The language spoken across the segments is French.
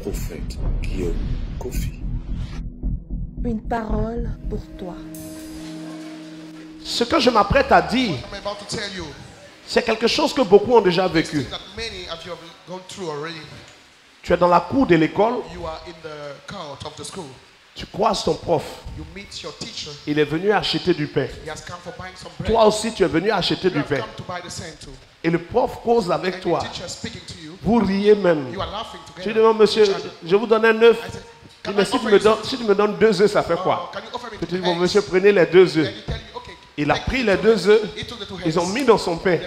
prophète Guillaume Kofi. Une parole pour toi. Ce que je m'apprête à dire, c'est quelque chose que beaucoup ont déjà vécu. Tu es dans la cour de l'école, tu croises ton prof, il est venu acheter du pain. Toi aussi, tu es venu acheter du pain. Et le prof cause avec toi. Vous riez même. Tu dis, monsieur, je vous donne un œuf. Mais si tu me donnes 2 œufs, ça fait quoi? Tu dis, bon, monsieur, prenez les 2 œufs. Il a pris les 2 œufs, ils ont mis dans son pain.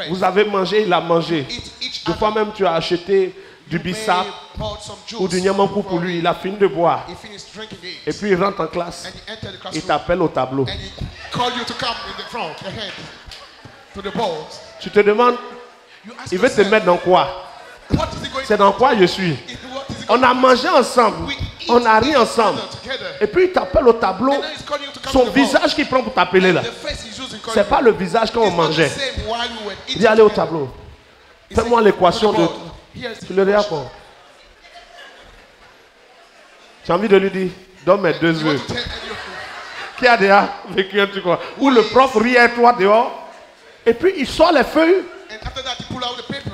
Vous avez mangé, il a mangé. Des fois même, tu as acheté du bissap ou du nyamampou pour lui. Il a fini de boire. Et puis il rentre en classe. Il t'appelle au tableau. Tu te demandes, il veut te mettre dans quoi? C'est dans quoi je suis? On a mangé ensemble, on a ri ensemble. Et puis il t'appelle au tableau. Son visage qu'il prend pour t'appeler là, c'est pas le visage quand on mangeait. Il dit allez au tableau. Fais-moi l'équation de... Tu le regardes quoi? Tu as envie de lui dire, donne mes 2 œufs. Qui a déjà vécu un truc quoi? Où le prof rit à toi dehors. Et puis il sort les feuilles.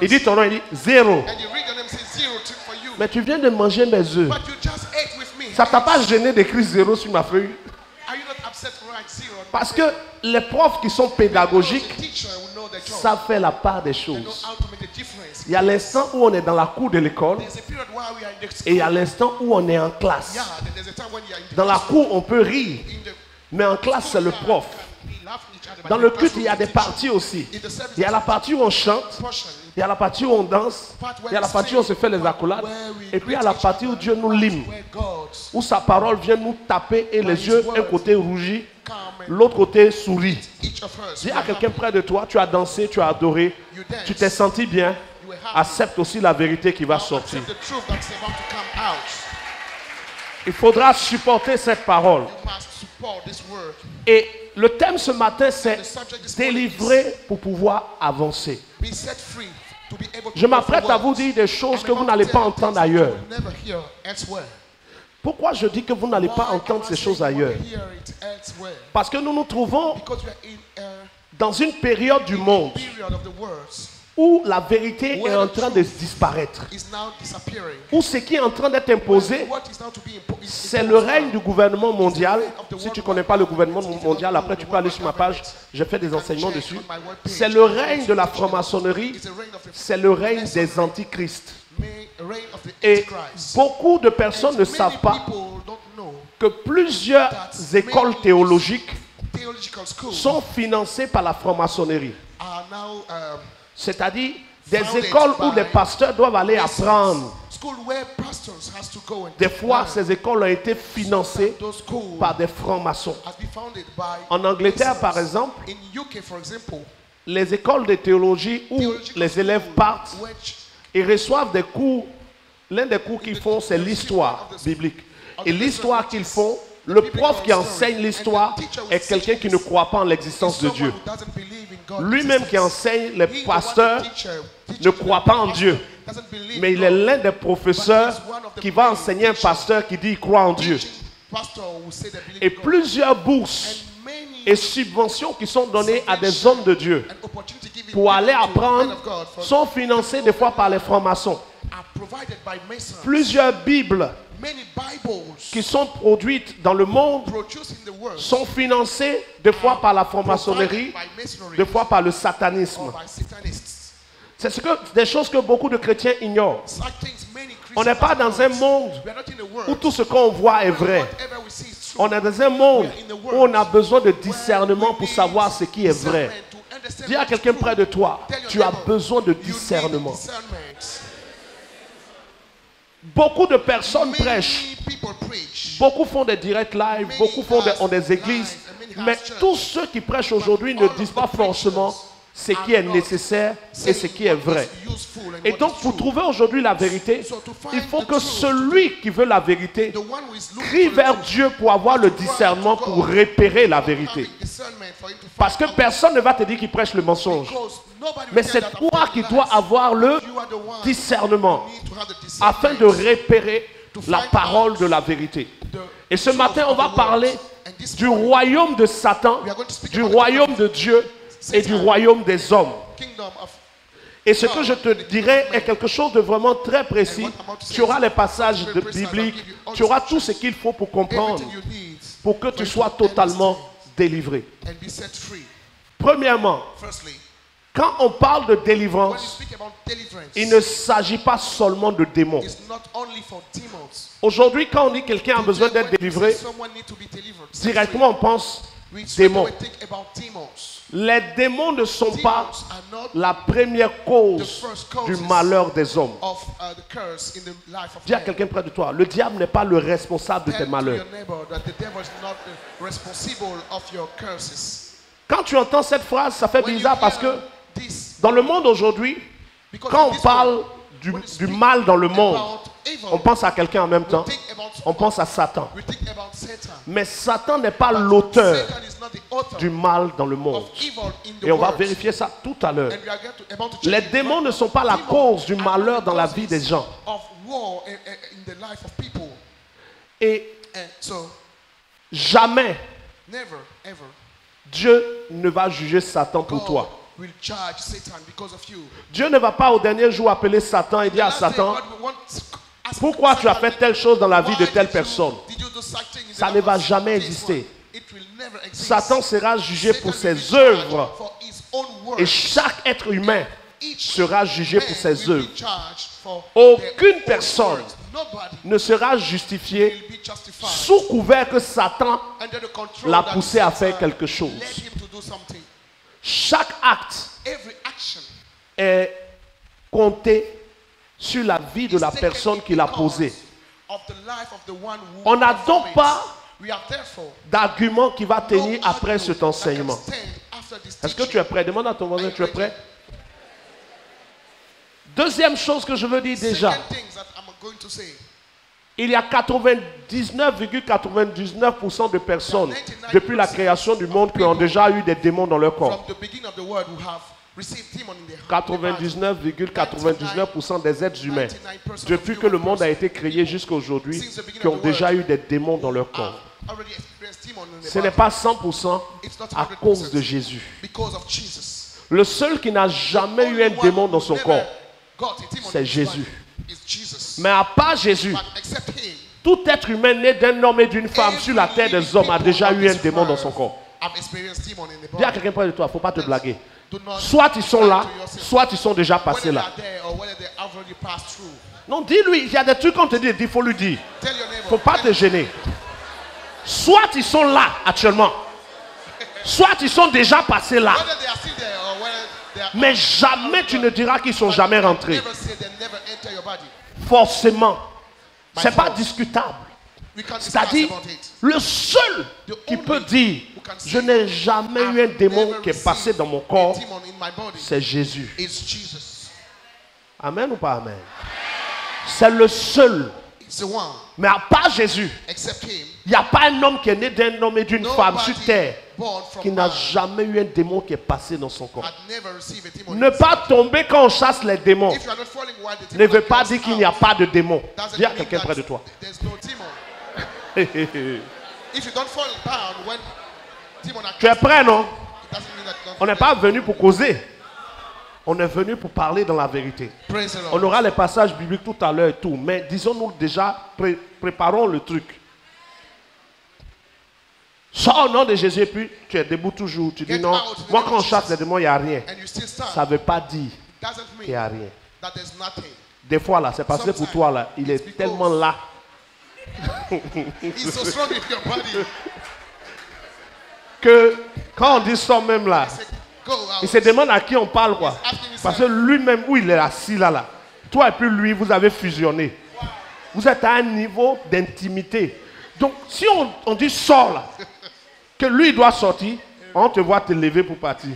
Il dit ton nom, il dit 0. Mais tu viens de manger mes œufs. Ça t'a pas gêné d'écrire 0 sur ma feuille? Parce que les profs qui sont pédagogiques savent faire la part des choses. Il y a l'instant où on est dans la cour de l'école et il y a l'instant où on est en classe. Dans la cour, on peut rire, mais en classe, c'est le prof. Dans le culte, il y a des parties aussi. Il y a la partie où on chante, il y a la partie où on danse, il y a la partie où on se fait les accolades, et puis il y a la partie où Dieu nous lime, où sa parole vient nous taper et les yeux, un côté rougit, l'autre côté sourit. Dis à quelqu'un près de toi, tu as dansé, tu as adoré, tu t'es senti bien, accepte aussi la vérité qui va sortir. Il faudra supporter cette parole. Et le thème ce matin, c'est délivrer pour pouvoir avancer. Je m'apprête à vous dire des choses que vous n'allez pas entendre ailleurs. Pourquoi je dis que vous n'allez pas entendre ces choses ailleurs? Parce que nous nous trouvons dans une période du monde où la vérité est en train de disparaître. Où ce qui est en train d'être imposé, c'est le règne du gouvernement mondial. Si tu ne connais pas le gouvernement mondial, après tu peux aller sur ma page, j'ai fait des enseignements dessus. C'est le règne de la franc-maçonnerie, c'est le règne des antichrists. Et beaucoup de personnes ne savent pas que plusieurs écoles théologiques sont financées par la franc-maçonnerie. C'est-à-dire des écoles où les pasteurs doivent aller apprendre. Des fois, ces écoles ont été financées par des francs-maçons. En Angleterre, par exemple, les écoles de théologie où les élèves partent et reçoivent des cours. L'un des cours qu'ils font, c'est l'histoire biblique. Et l'histoire qu'ils font, le prof qui enseigne l'histoire est quelqu'un qui ne croit pas en l'existence de Dieu. Lui-même qui enseigne, les pasteurs ne croient pas en Dieu. Mais il est l'un des professeurs qui va enseigner un pasteur qui dit qu'il croit en Dieu. Et plusieurs bourses et subventions qui sont données à des hommes de Dieu pour aller apprendre sont financées des fois par les francs-maçons. Plusieurs Bibles qui sont produites dans le monde sont financées des fois par la franc-maçonnerie, des fois par le satanisme. C'est des choses que beaucoup de chrétiens ignorent. On n'est pas dans un monde où tout ce qu'on voit est vrai. On est dans un monde où on a besoin de discernement pour savoir ce qui est vrai. Dis à quelqu'un près de toi, tu as besoin de discernement. Beaucoup de personnes prêchent. Beaucoup font des directs live, beaucoup ont des églises. Mais tous ceux qui prêchent aujourd'hui ne disent pas forcément ce qui est nécessaire et ce qui est vrai. Et donc, pour trouver aujourd'hui la vérité, il faut que celui qui veut la vérité crie vers Dieu pour avoir le discernement pour repérer la vérité. Parce que personne ne va te dire qu'il prêche le mensonge. Mais c'est toi qui dois avoir le discernement afin de repérer la parole de la vérité. Et ce matin, on va parler du royaume de Satan, du royaume de Dieu et du royaume des hommes. Et ce que je te dirai est quelque chose de vraiment très précis. Tu auras les passages bibliques, tu auras tout ce qu'il faut pour comprendre, pour que tu sois totalement délivré. Premièrement, quand on parle de délivrance, il ne s'agit pas seulement de démons. Aujourd'hui, quand on dit que quelqu'un a besoin d'être délivré, directement on pense démons. Les démons ne sont pas la première cause du malheur des hommes. Dis à quelqu'un près de toi, le diable n'est pas le responsable de tes malheurs. Quand tu entends cette phrase, ça fait bizarre parce que dans le monde aujourd'hui, quand on parle du mal dans le monde, on pense à quelqu'un en même temps. On pense à Satan. Mais Satan n'est pas l'auteur du mal dans le monde. Et on va vérifier ça tout à l'heure. Les démons ne sont pas la cause du malheur dans la vie des gens. Et jamais Dieu ne va juger Satan pour toi. Dieu ne va pas au dernier jour appeler Satan et dire à Satan, pourquoi tu as fait telle chose dans la vie de telle personne? Ça ne va jamais exister. Satan sera jugé pour ses œuvres. Et chaque être humain sera jugé pour ses œuvres. Aucune personne ne sera justifiée sous couvert que Satan l'a poussé à faire quelque chose. Chaque acte est compté sur la vie de la personne qui l'a posé. On n'a donc pas d'argument qui va tenir après cet enseignement. Est-ce que tu es prêt? Demande à ton voisin, tu es prêt? Deuxième chose que je veux dire déjà. Il y a 99,99% de personnes depuis la création du monde qui ont déjà eu des démons dans leur corps. 99,99% des êtres humains, depuis que le monde a été créé jusqu'à aujourd'hui, qui ont déjà eu des démons dans leur corps. Ce n'est pas 100% à cause de Jésus. Le seul qui n'a jamais eu un démon dans son corps, c'est Jésus. Mais à part Jésus, tout être humain né d'un homme et d'une femme sur la terre des hommes a déjà eu un démon dans son corps. Dis à quelqu'un près de toi, il ne faut pas te blaguer. Soit ils sont là, soit ils sont déjà passés là. Non, dis-lui, il y a des trucs qu'on te dit, il faut lui dire. Il ne faut pas te gêner. Soit ils sont là actuellement, soit ils sont déjà passés là. Mais jamais tu ne diras qu'ils ne sont jamais rentrés. Forcément. Ce n'est pas discutable. C'est-à-dire, le seul qui peut dire je n'ai jamais eu un démon qui est passé dans mon corps, c'est Jésus. Amen ou pas amen? C'est le seul. Mais à part Jésus, il n'y a pas un homme qui est né d'un homme et d'une femme sur terre qui n'a jamais eu un démon qui est passé dans son corps. Ne pas tomber quand on chasse les démons ne veut pas dire qu'il n'y a pas de démon. Dis à quelqu'un près de toi. Tu es prêt, non? On n'est pas venu pour causer. On est venu pour parler dans la vérité. On aura les passages bibliques tout à l'heure et tout. Mais disons-nous déjà, préparons le truc. Sors au nom de Jésus et puis tu es debout toujours. Tu dis non, moi quand on chasse les démons, il n'y a rien. Ça ne veut pas dire qu'il n'y a rien. Des fois là, c'est passé pour toi là. Il est tellement là. Que quand on dit ça même là, il se demande à qui on parle quoi. Parce que lui-même, où il est assis là, toi et puis lui, vous avez fusionné. Vous êtes à un niveau d'intimité. Donc si on dit sors là, que lui doit sortir, on te voit te lever pour partir.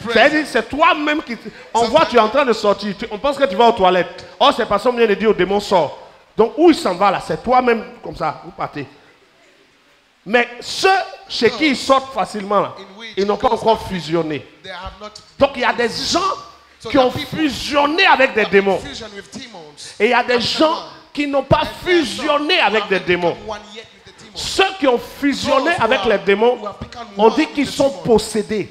C'est-à-dire, c'est toi-même qui... On voit tu es en train de sortir, on pense que tu vas aux toilettes. Or, c'est parce qu'on vient de dire au démon sort. Donc où il s'en va là, c'est toi-même comme ça, vous partez. Mais ceux chez qui ils sortent facilement, là, ils n'ont pas encore fusionné. Donc il y a des gens qui ont fusionné avec des démons. Et il y a des gens qui n'ont pas fusionné avec des démons. Ceux qui ont fusionné avec les démons, on dit qu'ils sont possédés.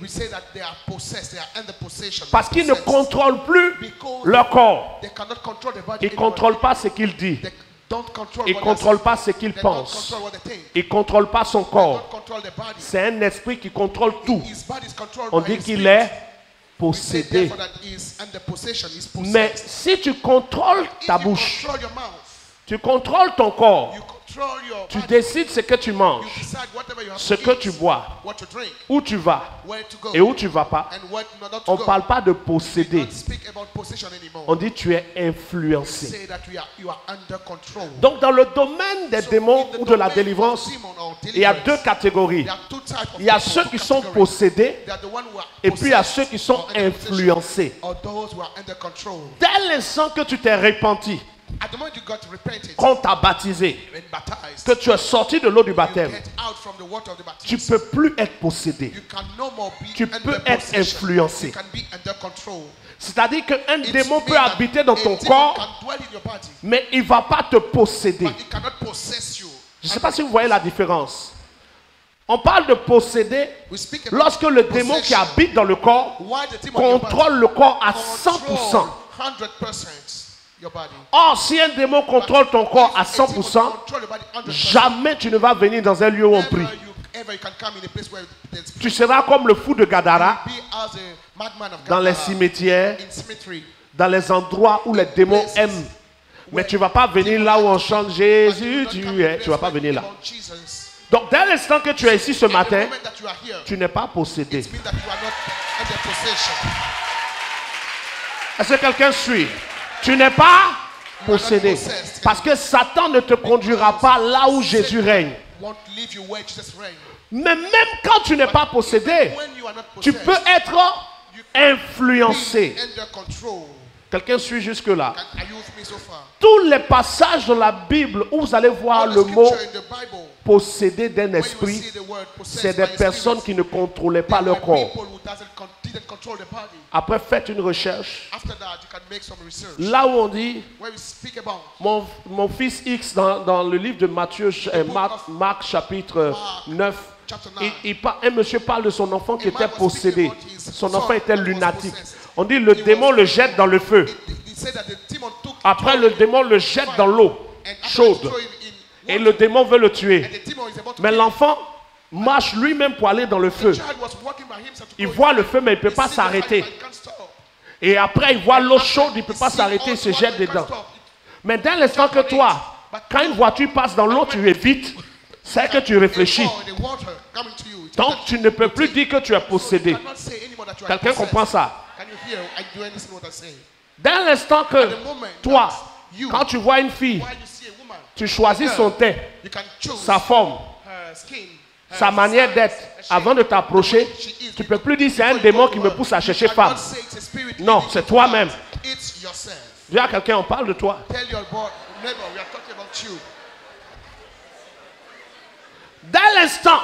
Parce qu'ils ne contrôlent plus leur corps. Ils ne contrôlent pas ce qu'ils disent. Il ne contrôle pas ce qu'il pense. Il ne contrôle pas son corps. C'est un esprit qui contrôle tout. On dit qu'il est possédé. Mais si tu contrôles ta bouche, tu contrôles ton corps, tu décides ce que tu manges, ce que tu bois, où tu vas et où tu ne vas pas. On ne parle pas de posséder. On dit tu es influencé. Donc dans le domaine des démons ou de la délivrance, il y a deux catégories. Il y a ceux qui sont possédés et puis il y a ceux qui sont influencés. Dès l'instant que tu t'es repenti, qu'on t'a baptisé, que tu es sorti de l'eau du baptême, tu ne peux plus être possédé. Tu peux être influencé. C'est-à-dire qu'un démon peut habiter dans ton corps, mais il ne va pas te posséder. Je ne sais pas si vous voyez la différence. On parle de posséder lorsque le démon qui habite dans le corps contrôle le corps à 100%. Or, si un démon contrôle ton corps à 100%, jamais tu ne vas venir dans un lieu où on prie. Tu seras comme le fou de Gadara, dans les cimetières, dans les endroits où les démons aiment. Mais tu ne vas pas venir là où on chante Jésus, tu es. Tu ne vas pas venir là. Donc, dès l'instant que tu es ici ce matin, tu n'es pas possédé. Est-ce que quelqu'un suit? Tu n'es pas possédé. Parce que Satan ne te conduira pas là où Jésus règne. Mais même quand tu n'es pas possédé, tu peux être influencé. Quelqu'un suit jusque-là? Tous les passages dans la Bible où vous allez voir le mot possédé d'un esprit, c'est des personnes qui ne contrôlaient pas leur corps. Après, faites une recherche. Là où on dit, mon fils X, dans le livre de Matthieu, Marc chapitre 9, un monsieur parle de son enfant qui était possédé. Son enfant était lunatique. On dit le démon le jette dans le feu. Après, le démon le jette dans l'eau chaude. Et le démon veut le tuer. Mais l'enfant marche lui-même pour aller dans le feu. Il voit le feu, mais il ne peut pas s'arrêter. Et après, il voit l'eau chaude, il ne peut pas s'arrêter, il se jette dedans. Mais dès l'instant que toi, quand une voiture passe dans l'eau, tu évites, c'est que tu réfléchis. Donc, tu ne peux plus dire que tu es possédé. Quelqu'un comprend ça? Dès l'instant que toi, quand tu vois une fille, tu choisis son teint, sa forme, sa manière d'être. Avant de t'approcher, tu ne peux plus dire c'est un démon qui me pousse à chercher femme. Non, c'est toi-même. Dis à quelqu'un, on parle de toi. Dès l'instant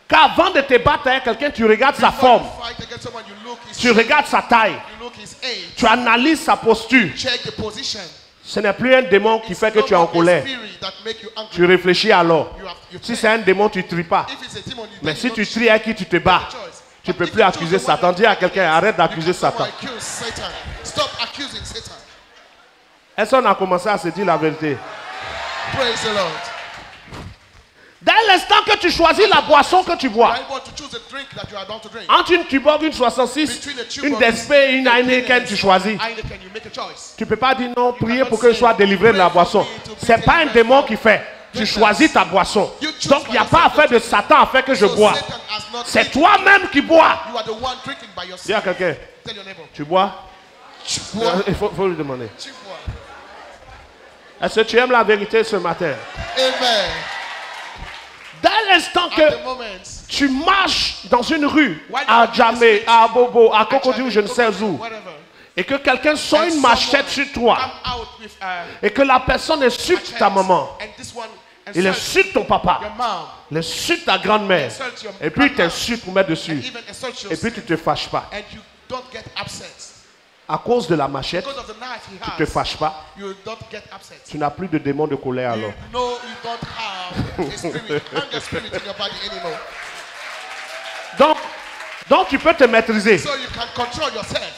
qu'avant de te battre avec quelqu'un, tu regardes sa forme, tu regardes sa taille, tu analyses sa posture. Ce n'est plus un démon qui fait que tu es en colère. Tu réfléchis alors. Si c'est un démon, tu ne tries pas. Mais si tu tries à qui tu te bats, tu ne peux plus accuser Satan. Dis à quelqu'un, arrête d'accuser Satan. Est-ce qu'on a commencé à se dire la vérité? Dès l'instant que tu choisis la boisson que tu bois, entre une Tuborg, une 66, une DSP et une Heineken, tu choisis. Tu ne peux pas dire non, prier pour que je sois délivré de la boisson. Ce n'est pas un démon qui fait. Tu choisis ta boisson. Donc il n'y a pas affaire de Satan à faire que je bois. C'est toi-même qui bois. Dis à quelqu'un, tu bois? Il faut lui demander. Est-ce que tu aimes la vérité ce matin? Amen. Dès l'instant que tu marches dans une rue, à Djamé, à Bobo, à Cocody ou je ne sais où, et que quelqu'un sort une machette sur toi, et que la personne insulte ta maman, Il insulte ton papa. your mom. Il insulte ta grand-mère. Insult your Et puis il grandma. t'insulte pour mettre dessus. And even insult your Et puis tu sin. te fâches pas. And you don't get upset. À cause de la machette, Because of the knife he tu te has, fâches pas. you don't get upset. Tu n'as plus de démon de colère alors. You know you don't have a spirit, anger spirit in your body anymore. Donc tu peux te maîtriser. So you can control yourself.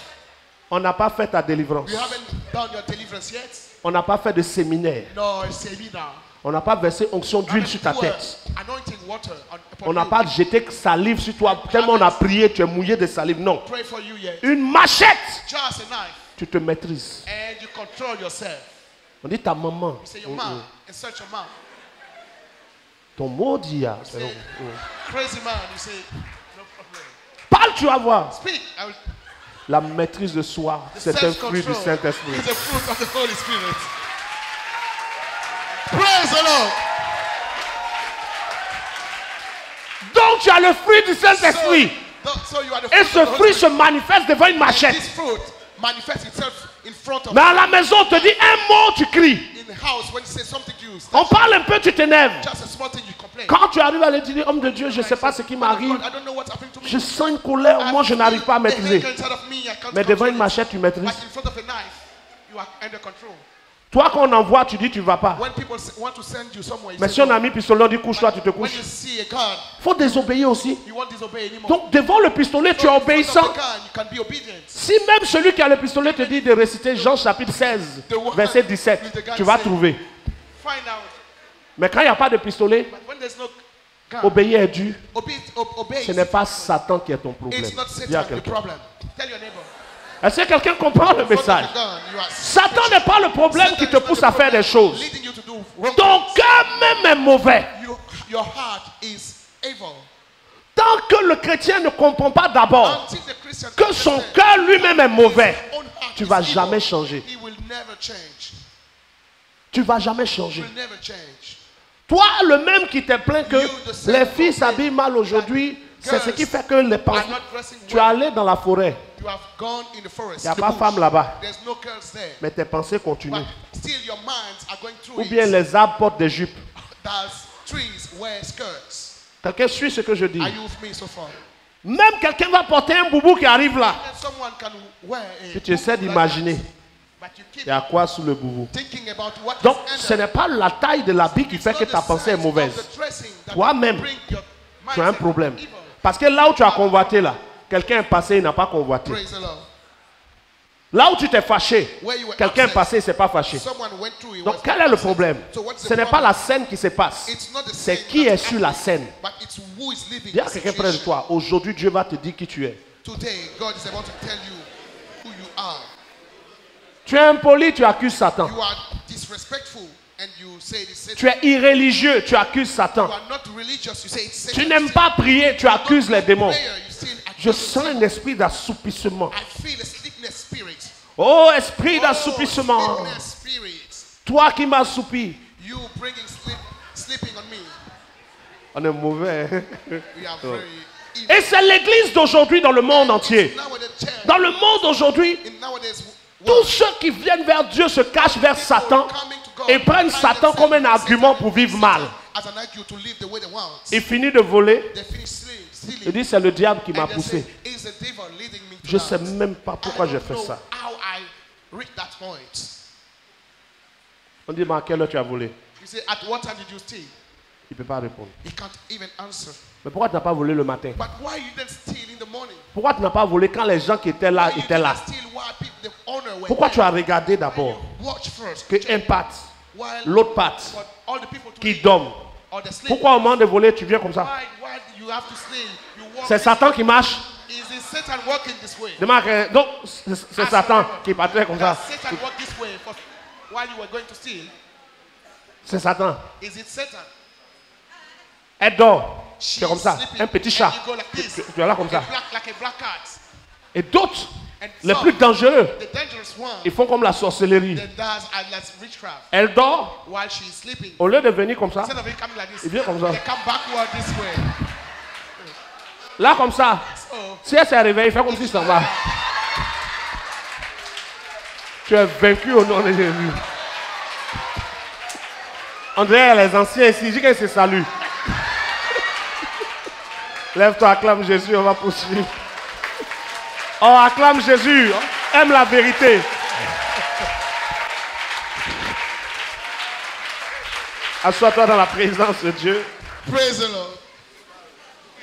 On n'a pas fait ta délivrance. You haven't done your deliverance yet? On n'a pas fait de séminaire. No, seminar. On n'a pas versé onction d'huile sur ta tête. Anointing water upon On n'a you. pas jeté salive sur toi. Tellement on a prié, tu es mouillé de salive. Non. Pray for you yet. Une machette. Just a knife. Tu te maîtrises. And you control yourself. On dit ta maman. You say your mom. Insert your mom. Ton maudit. You say crazy man. You say no problem. Parle, tu vas voir. Speak. I will, La maîtrise de soi, c'est un fruit du Saint-Esprit. is a fruit of the Holy Spirit. Praise the Lord. Donc tu as le fruit du Saint-Esprit. So you are the Et fruit ce of the Holy fruit se Spirit. manifeste devant une And machette. this fruit manifests itself in front of Mais à la maison, on te dit un mot, tu cries. in the house when you say something to you. On parle un peu, tu t'énerves. Just a small thing you complain. Quand tu arrives à lui dire, homme de Dieu, je ne sais pas ce qui m'arrive. I don't know what's happening to me. Je sens une colère, moi je n'arrive pas à maîtriser. The anger inside of me, I can't Mais devant control une it. machette, tu maîtrises. But in front of a knife, you are under control. Toi, quand on envoie, tu dis, tu ne vas pas. When people want to send you somewhere, you Mais say si on no. a mis pistolet, on dit, couche-toi, tu te When couches. you see a gun, Il faut désobéir aussi. you won't disobey anymore. Donc, devant le pistolet, tu es So in front of obéissant. the gun, you can be obedient. Si même celui qui a le pistolet te dit de réciter Jean chapitre 16, verset 17, tu vas trouver. Find out. Mais quand il n'y a pas de pistolet, But when there's no gun, obéir est dû. obey. Ce n'est pas Satan qui est ton problème. It's not Dis à Satan the quelqu'un. problem. Tell your neighbor. Est-ce que quelqu'un comprend le In front of message? the gun, you are Satan n'est pas le problème qui te pousse à faire des choses. leading you to do wrong Ton things. cœur même est mauvais. Your heart is evil. Tant que le chrétien ne comprend pas d'abord Until the Christian que son cœur lui-même est mauvais, his own heart tu is vas evil, jamais changer. He will never change. Tu vas jamais He changer. will never change. Toi, le même qui te plaint que You, the same les filles complain s'habillent mal aujourd'hui, c'est ce qui fait que les Are parents... not dressing Tu es well. allé dans la forêt, You have gone in the forest. il n'y a the pas de bush. femme là-bas, There's no girls there. mais tes pensées continuent. But still your minds are going through Ou bien it. les arbres portent des jupes. Does trees wear skirts? Quelqu'un suit ce que je dis. Are you with me so far? Même quelqu'un va porter un boubou qui arrive là. And someone can wear a Si tu essaies book like d'imaginer, that, but you keep il y a quoi sous le boubou? thinking about what Donc, is ce under. n'est pas la taille de l'habit qui It's fait not que the ta pensée est size mauvaise. of the dressing that Toi-même, bring your tu as un mindset problème. evil. Parce que là où tu as convoité là, quelqu'un est passé, il n'a pas convoité. Praise the Lord. Là où tu t'es fâché, Where you were quelqu'un est upset, passé, il ne s'est pas fâché. someone went through, he Donc was quel est le upset. problème? So what's the Ce n'est pas problem? la scène qui se passe, It's not the c'est sin qui that est sur la happened, scène. but it's who is living Dis à the quelqu'un près de situation. toi, aujourd'hui Dieu va te dire qui tu es. Today, God is about to tell you who you are. Tu es impoli, tu accuses Satan. You are disrespectful and you say it's Satan. Tu es irréligieux, tu accuses Satan. You are not religious, you say it's Satan. Tu n'aimes pas prier, tu accuses les démons. Prayer, you still Je accuse sens un esprit d'assoupissement. I feel a sleepless spirit. Oh, esprit Oh, d'assoupissement. sleepless spirit. Toi qui m'as assoupi. You bringing sleeping on me. On est mauvais. Hein? We are very evil. Et c'est l'église d'aujourd'hui dans le monde entier. Nowadays, church, Dans le monde aujourd'hui, in nowadays tous world, ceux qui viennent vers Dieu se cachent vers Satan coming to God, et prennent find Satan comme un themselves argument pour vivre mal. as an argument to live the way they want. Il finit de voler. They finish Il stealing. dit c'est le diable qui m'a And they say, poussé. it's the devil leading me to Je ne sais that. même pas pourquoi I j'ai don't fait know ça. how I reached that point. On dit mais à quelle heure tu as volé? You say, at what time did you steal? Il ne peut pas répondre. He can't even answer. Mais pourquoi tu n'as pas volé le matin? But why you didn't steal in the morning? Pourquoi tu n'as pas volé quand les gens qui étaient là Why you étaient là? didn't steal while the owner were Pourquoi there? tu as regardé d'abord Watch first. que un part, While l'autre part, for all the people to qui leave, dorment? or they sleep. Pourquoi au moment de voler tu viens comme ça? Why do you have to steal? You walk C'est this Satan way. qui marche. Is it Satan walking this way? Donc c'est Satan qui partait comme ça. Does Satan walk this way while you were going to steal? C'est Satan. Is it Satan? Elle dort. She Tu es comme is ça. sleeping, Un petit and chat. you go like this. Tu es là comme ça. Like a black cat. Et d'autres, And les some, plus dangereux, the dangerous one, ils font comme la sorcellerie. that does as witchcraft Elle dort. while she is sleeping. Au lieu de venir comme ça, Instead of it coming like this, il vient comme ça. they come backward this way. Là comme ça. So, Si elle s'est réveillée, fais comme si ça va. Tu es vaincu au nom de Jésus. On dirait les anciens ici. Dis qu'ils se saluent. Lève-toi, acclame Jésus, on va poursuivre. Oh, acclame Jésus. Aime la vérité. Assois-toi dans la présence de Dieu. Praise the Lord.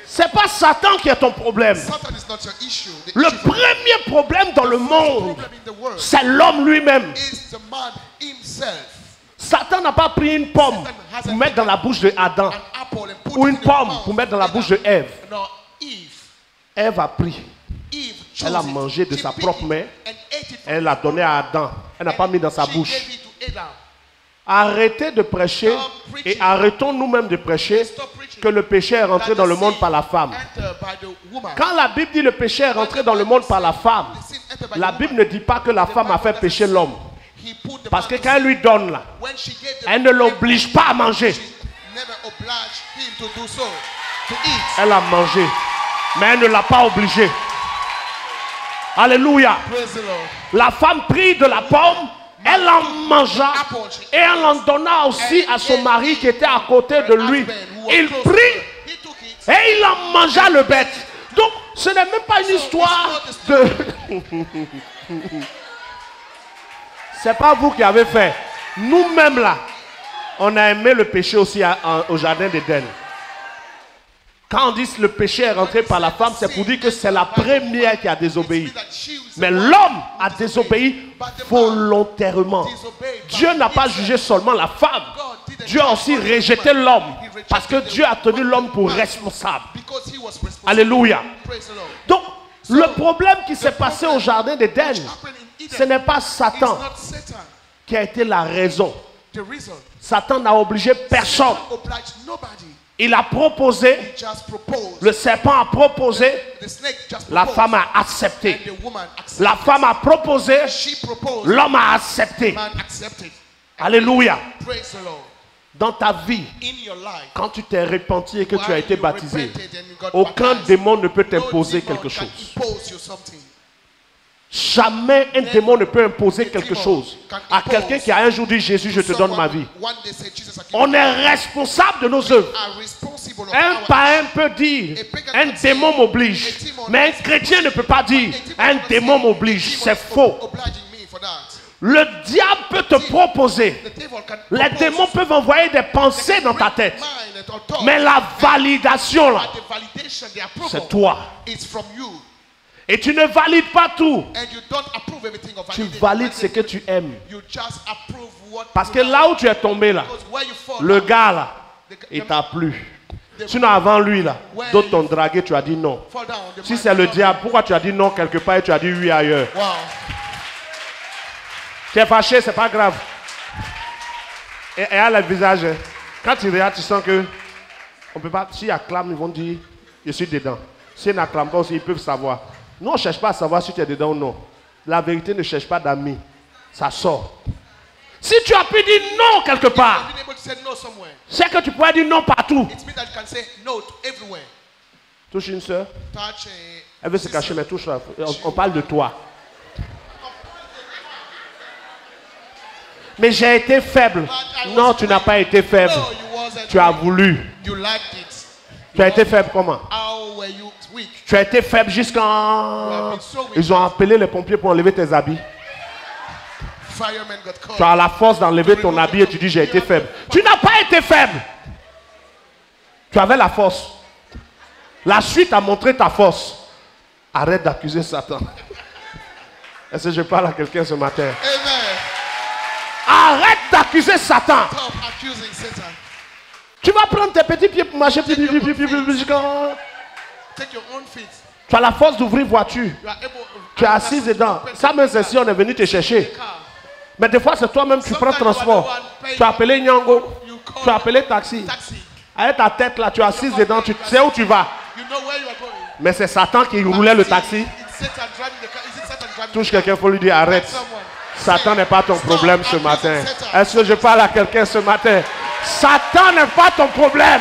C'est pas Satan qui est ton problème. Satan is not your issue. The Le issue for premier problème dans le monde, problem in the world c'est l'homme lui-même. is the man himself. Satan n'a pas pris une pomme pour mettre dans la bouche de Adam An apple and put ou it une in the pomme mouth pour mettre dans la of bouche de Ève. No, Eve. Ève a pris. Eve chose Elle a it. mangé de She sa picked propre it main. and ate it from Elle l'a donné à Adam. Elle n'a pas mis dans sa she bouche. gave it to Adam. Arrêtez de prêcher et arrêtons nous-mêmes de prêcher que le péché est rentré dans le monde par la femme. Enter by the woman. Quand la Bible dit le péché est rentré dans le monde par la femme, The sin entered by la the Bible woman. ne dit pas que la femme a fait pécher l'homme. He put the Parce que man quand elle lui donne là, when she gave the elle ne l'oblige pas à manger. she never obliged him to do so, to eat. Elle a mangé, mais elle ne l'a pas obligé. Alléluia. Praise the Lord. La femme prit de la pomme, elle en mangea et elle en donna aussi à son mari qui était à côté de lui. Il prit He took it. et il en mangea le bête. Donc, ce n'est même pas une histoire de... C'est pas vous qui avez fait. Nous-mêmes là, on a aimé le péché aussi au jardin d'Éden. Quand on dit que le péché est rentré par la femme, c'est pour dire que c'est la première qui a désobéi. Mais l'homme a désobéi volontairement. Dieu n'a pas jugé seulement la femme. Dieu a aussi rejeté l'homme. Parce que Dieu a tenu l'homme pour responsable. Because he was responsible. Alléluia. Praise the Lord. Donc, le problème qui s'est passé au jardin d'Éden, Which happened in Eden ce n'est pas is Satan not Satan. qui a été la raison. The reason. Satan n'a obligé personne. Satan obliged nobody. Il a proposé, He just proposed. le serpent a proposé, The snake just la proposed. femme a accepté. And the woman accepted. La femme a proposé, She proposed. l'homme a accepté. Man accepted. Alléluia. Praise the Lord. Dans ta vie, In your life, quand tu t'es repenti et que tu as while été you baptisé, repented and you got aucun baptized, démon ne peut no t'imposer demon quelque can chose. impose you something. Jamais un démon ne peut imposer quelque chose à quelqu'un qui a un jour dit Jésus, je te donne ma vie. One day said, Jesus, I give On you est my life. responsable de nos œuvres. Are responsible of Un our païen peut dire, un démon m'oblige. Mais un chrétien ne peut pas dire, un démon m'oblige. C'est faux. obliging me for that. Le diable peut te proposer. The devil can Les propose démons peuvent envoyer des pensées dans ta tête. mind or thought, Mais la validation, là, but the validation, the approval, c'est toi. is from you. Et tu ne valides pas tout. And you don't approve everything of Tu validate valides ce que everything. tu aimes. You just approve what Parce you que like. là où tu es tombé, là, Because where you fall le down, gars, là, the- il the- t'a plu. Sinon, avant lui, là, d'autres t'ont dragué, tu as dit non. fall down, the Si man c'est le fall diable, pourquoi tu as dit non quelque part et tu as dit oui ailleurs? down. Wow. Tu es fâché, c'est pas grave. Et à le visage, hein. Quand tu regardes, tu sens que on peut pas. S'ils acclament, ils vont dire je suis dedans. S'ils n'acclament pas aussi, ils peuvent savoir. Nous, on ne cherche pas à savoir si tu es dedans ou non. La vérité ne cherche pas d'amis. Ça sort. Si tu as pu dire non quelque part, Being able to say no somewhere, c'est que tu pourrais dire non partout. it means that you can say no to everywhere. Touche une soeur. Touch Elle veut se cacher, mais touche-la. On parle de toi. Mais j'ai été faible. Non, tu n'as pas été faible. No, you wasn't. Tu as voulu. You liked it. Tu as été faible comment? How were you weak? Tu as été faible jusqu'en... Ils ont appelé les pompiers pour enlever tes habits. Firemen got called. Tu as la force d'enlever ton habit et tu dis j'ai été faible. Tu n'as pas été faible. Tu avais la force. La suite a montré ta force. Arrête d'accuser Satan. Est-ce que je parle à quelqu'un ce matin? Amen. Arrête d'accuser Satan. Stop accusing Satan. Tu vas prendre tes petits pieds pour marcher. Take your own feet. Tu as la force d'ouvrir voiture. You are able. Tu es assise dedans. Ça même c'est si on est venu te chercher. Mais des fois c'est toi-même tu prends transport. Tu as appelé Nyango. Tu as appelé taxi. Taxi. Avec ta tête là, tu es assise dedans. Tu sais où tu vas. You know where you are going. Mais c'est Satan qui roulait le taxi. It's Satan driving the car. Is it Satan driving Touche quelqu'un, il faut lui dire arrête. someone? Satan n'est pas ton problème ce matin. Est-ce que je parle à quelqu'un ce matin? Satan n'est pas ton problème.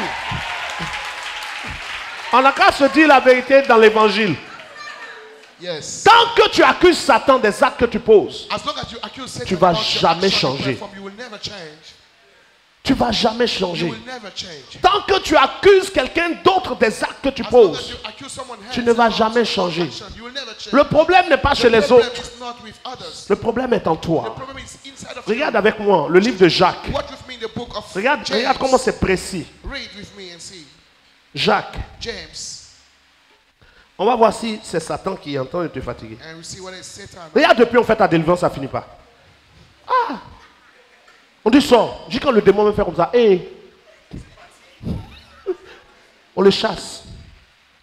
On n'a qu'à se dire la vérité dans l'évangile. Yes. Tant que tu accuses Satan des actes que tu poses, As long as you accuse Satan tu vas about your jamais action, changer. you will never change. tu ne vas jamais you changer. will never change. Tant que tu accuses quelqu'un d'autre des actes que tu As long as poses, you accuse someone else tu ne vas about jamais your changer. action, you will never change. Le problème n'est pas chez The les problem autres. is not with others. Le problème est en The toi. problem is inside of Regarde you. avec moi le livre de Jacques. Watch with me in the book of Regarde James. comment c'est précis. Read with me and see. Jacques. James. On va voir si c'est Satan qui est en train de te fatiguer. And we see what is Satan. Regarde, depuis on fait ta délivrance, ça finit pas. Ah! On dit sort. Je dis quand le démon me fait comme ça, hé! On le chasse.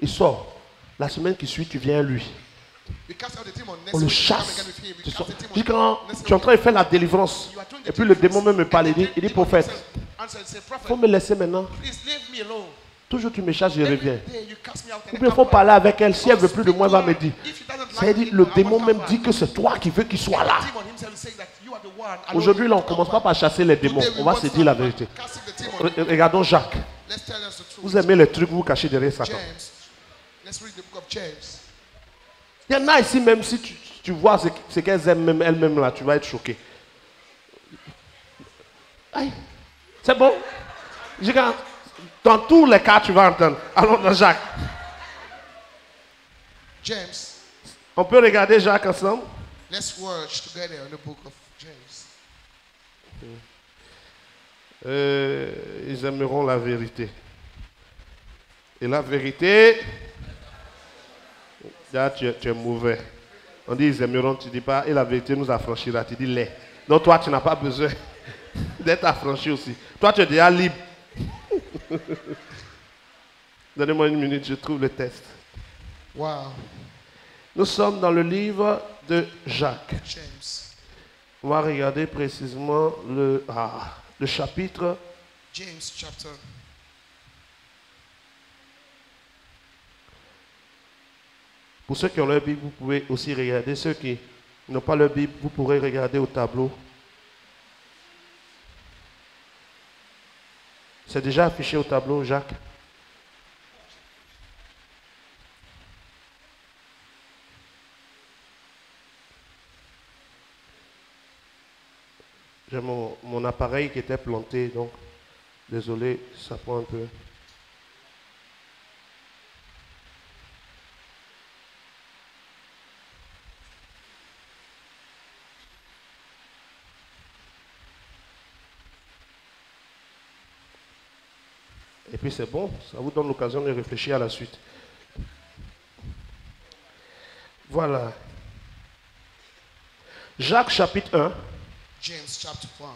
Il sort. La semaine qui suit, tu viens à lui. We cast out the demon. Next On le week, we come chasse. again with him. We Tu cast sors. the demon. Je dis quand Next tu es en week, train de faire la délivrance, you are doing the et puis le démon deliverance. même me parle, il dit Demon prophète, answered, say, il prophet, faut me laisser maintenant. please leave me alone. Toujours tu me chasses, je Every reviens. day you cast me out and Ou I bien il come faut back. parler avec elle. Si elle veut plus de moi, elle va me dire. If he doesn't Ça veut like dire, me, le I démon won't même come dit back. que c'est toi qui veux qu'il soit là. The demon himself is saying that you are the one. Aujourd'hui, là, on ne commence pas par chasser les démons. On va se dire la vérité. Regardons Jacques. Let's tell us the truth. Vous aimez les trucs, vous cachez derrière Satan. James. Let's read the book of James. Il y en a ici, même si tu vois ce qu'elles aiment même elles-mêmes là, tu vas être choqué. Aïe. C'est bon? Je dis, dans tous les cas, tu vas entendre. Allons dans Jacques. James. On peut regarder Jacques ensemble? Let's watch together in the book of James. Ils aimeront la vérité. Et la vérité, là, tu es mauvais. On dit ils aimeront, tu dis pas, et la vérité nous affranchira. Tu dis les. Donc toi, tu n'as pas besoin d'être affranchi aussi. Toi, tu es déjà libre. Donnez-moi une minute, je trouve le texte. Wow. Nous sommes dans le livre de Jacques. James. On va regarder précisément le chapitre. James chapter. Pour ceux qui ont leur Bible, vous pouvez aussi regarder. Ceux qui n'ont pas leur Bible, vous pourrez regarder au tableau. C'est déjà affiché au tableau, Jacques. J'ai mon appareil qui était planté, donc désolé, ça prend un peu. Et puis c'est bon, ça vous donne l'occasion de réfléchir à la suite. Voilà. Jacques chapitre 1. James chapter 1.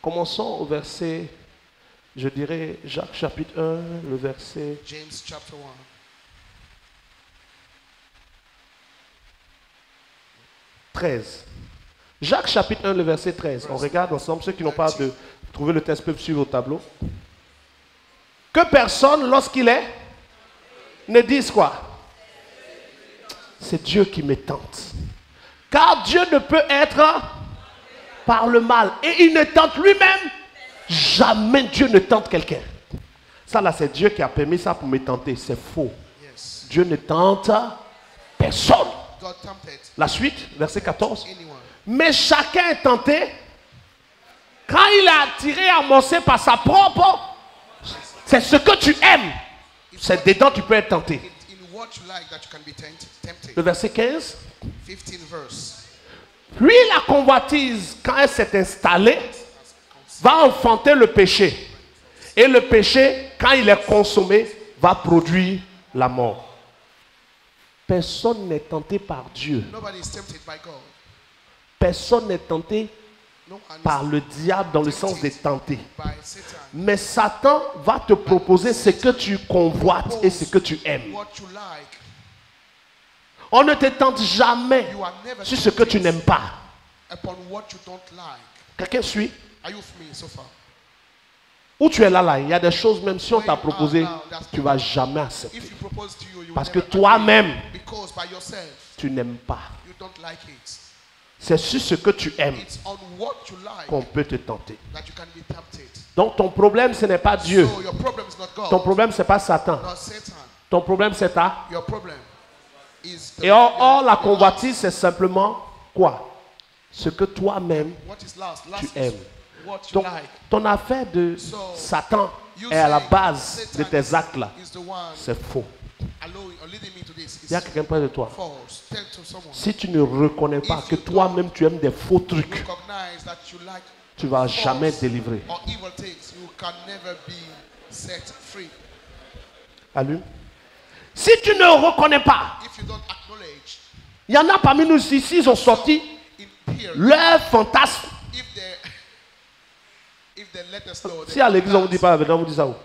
Commençons au verset, je dirais Jacques chapitre 1, le verset James chapter 1. 13. Jacques chapitre 1, le verset 13. On regarde ensemble. Ceux qui n'ont pas trouvé le texte peuvent suivre au tableau. Que personne, lorsqu'il est, ne dise quoi? C'est Dieu qui me tente. Car Dieu ne peut être par le mal. Et il ne tente lui-même. Jamais Dieu ne tente quelqu'un. Ça là, c'est Dieu qui a permis ça pour me tenter. C'est faux. Yes. Dieu ne tente personne. God tempted La suite, verset 14. anyone. Mais chacun est tenté quand il est attiré, amorcé par sa propre. C'est ce que tu aimes. C'est dedans que tu peux être tenté. In what you like that you can be tempted. Le verset 15. 15 verse. Puis la convoitise, quand elle s'est installée, va enfanter le péché. Et le péché, quand il est consommé, va produire la mort. Personne n'est tenté par Dieu. Nobody is tempted by God. Personne n'est tenté No one par is le diable dans le sens de tenter. by Satan. Mais Satan va te proposer ce que tu convoites et ce que tu aimes. What you like. On ne te tente jamais You are never sur ce que tu n'aimes pas. upon what you don't like. Quelqu'un suit? Are you with me so far? Où tu es là, il y a des choses, même si on t'a proposé, tu ne vas jamais accepter. If you propose to you, you will Parce que never agree. toi-même, Because by yourself, tu n'aimes pas. you don't like it. C'est sur ce que tu aimes It's on what you like qu'on peut te tenter. that you can be tempted. Donc ton problème, ce n'est pas Dieu. So your problem is not God, Ton problème, ce n'est pas Satan. not Satan. Ton problème, c'est ta. Your problem is the Et or, la convoitise, c'est simplement quoi? Ce que toi-même, what is last? tu Last is aimes. what you Donc, like. ton affaire de Satan You est à la say base de Satan tes actes là. is the one C'est faux. allowing or leading me to this. Il y a It's quelqu'un près de toi. false. Tell to someone. Si tu ne reconnais pas que toi-même tu aimes des faux trucs, Recognize that you like tu ne vas jamais être false délivré. or evil things. You can never be set free. Allume. Si tu ne reconnais pas, If you don't acknowledge il y en a parmi nous ici, ils ont sorti in peer, leur fantasme. if they let us know, Si à l'église on vous dit pas la vérité, on vous dit ça où?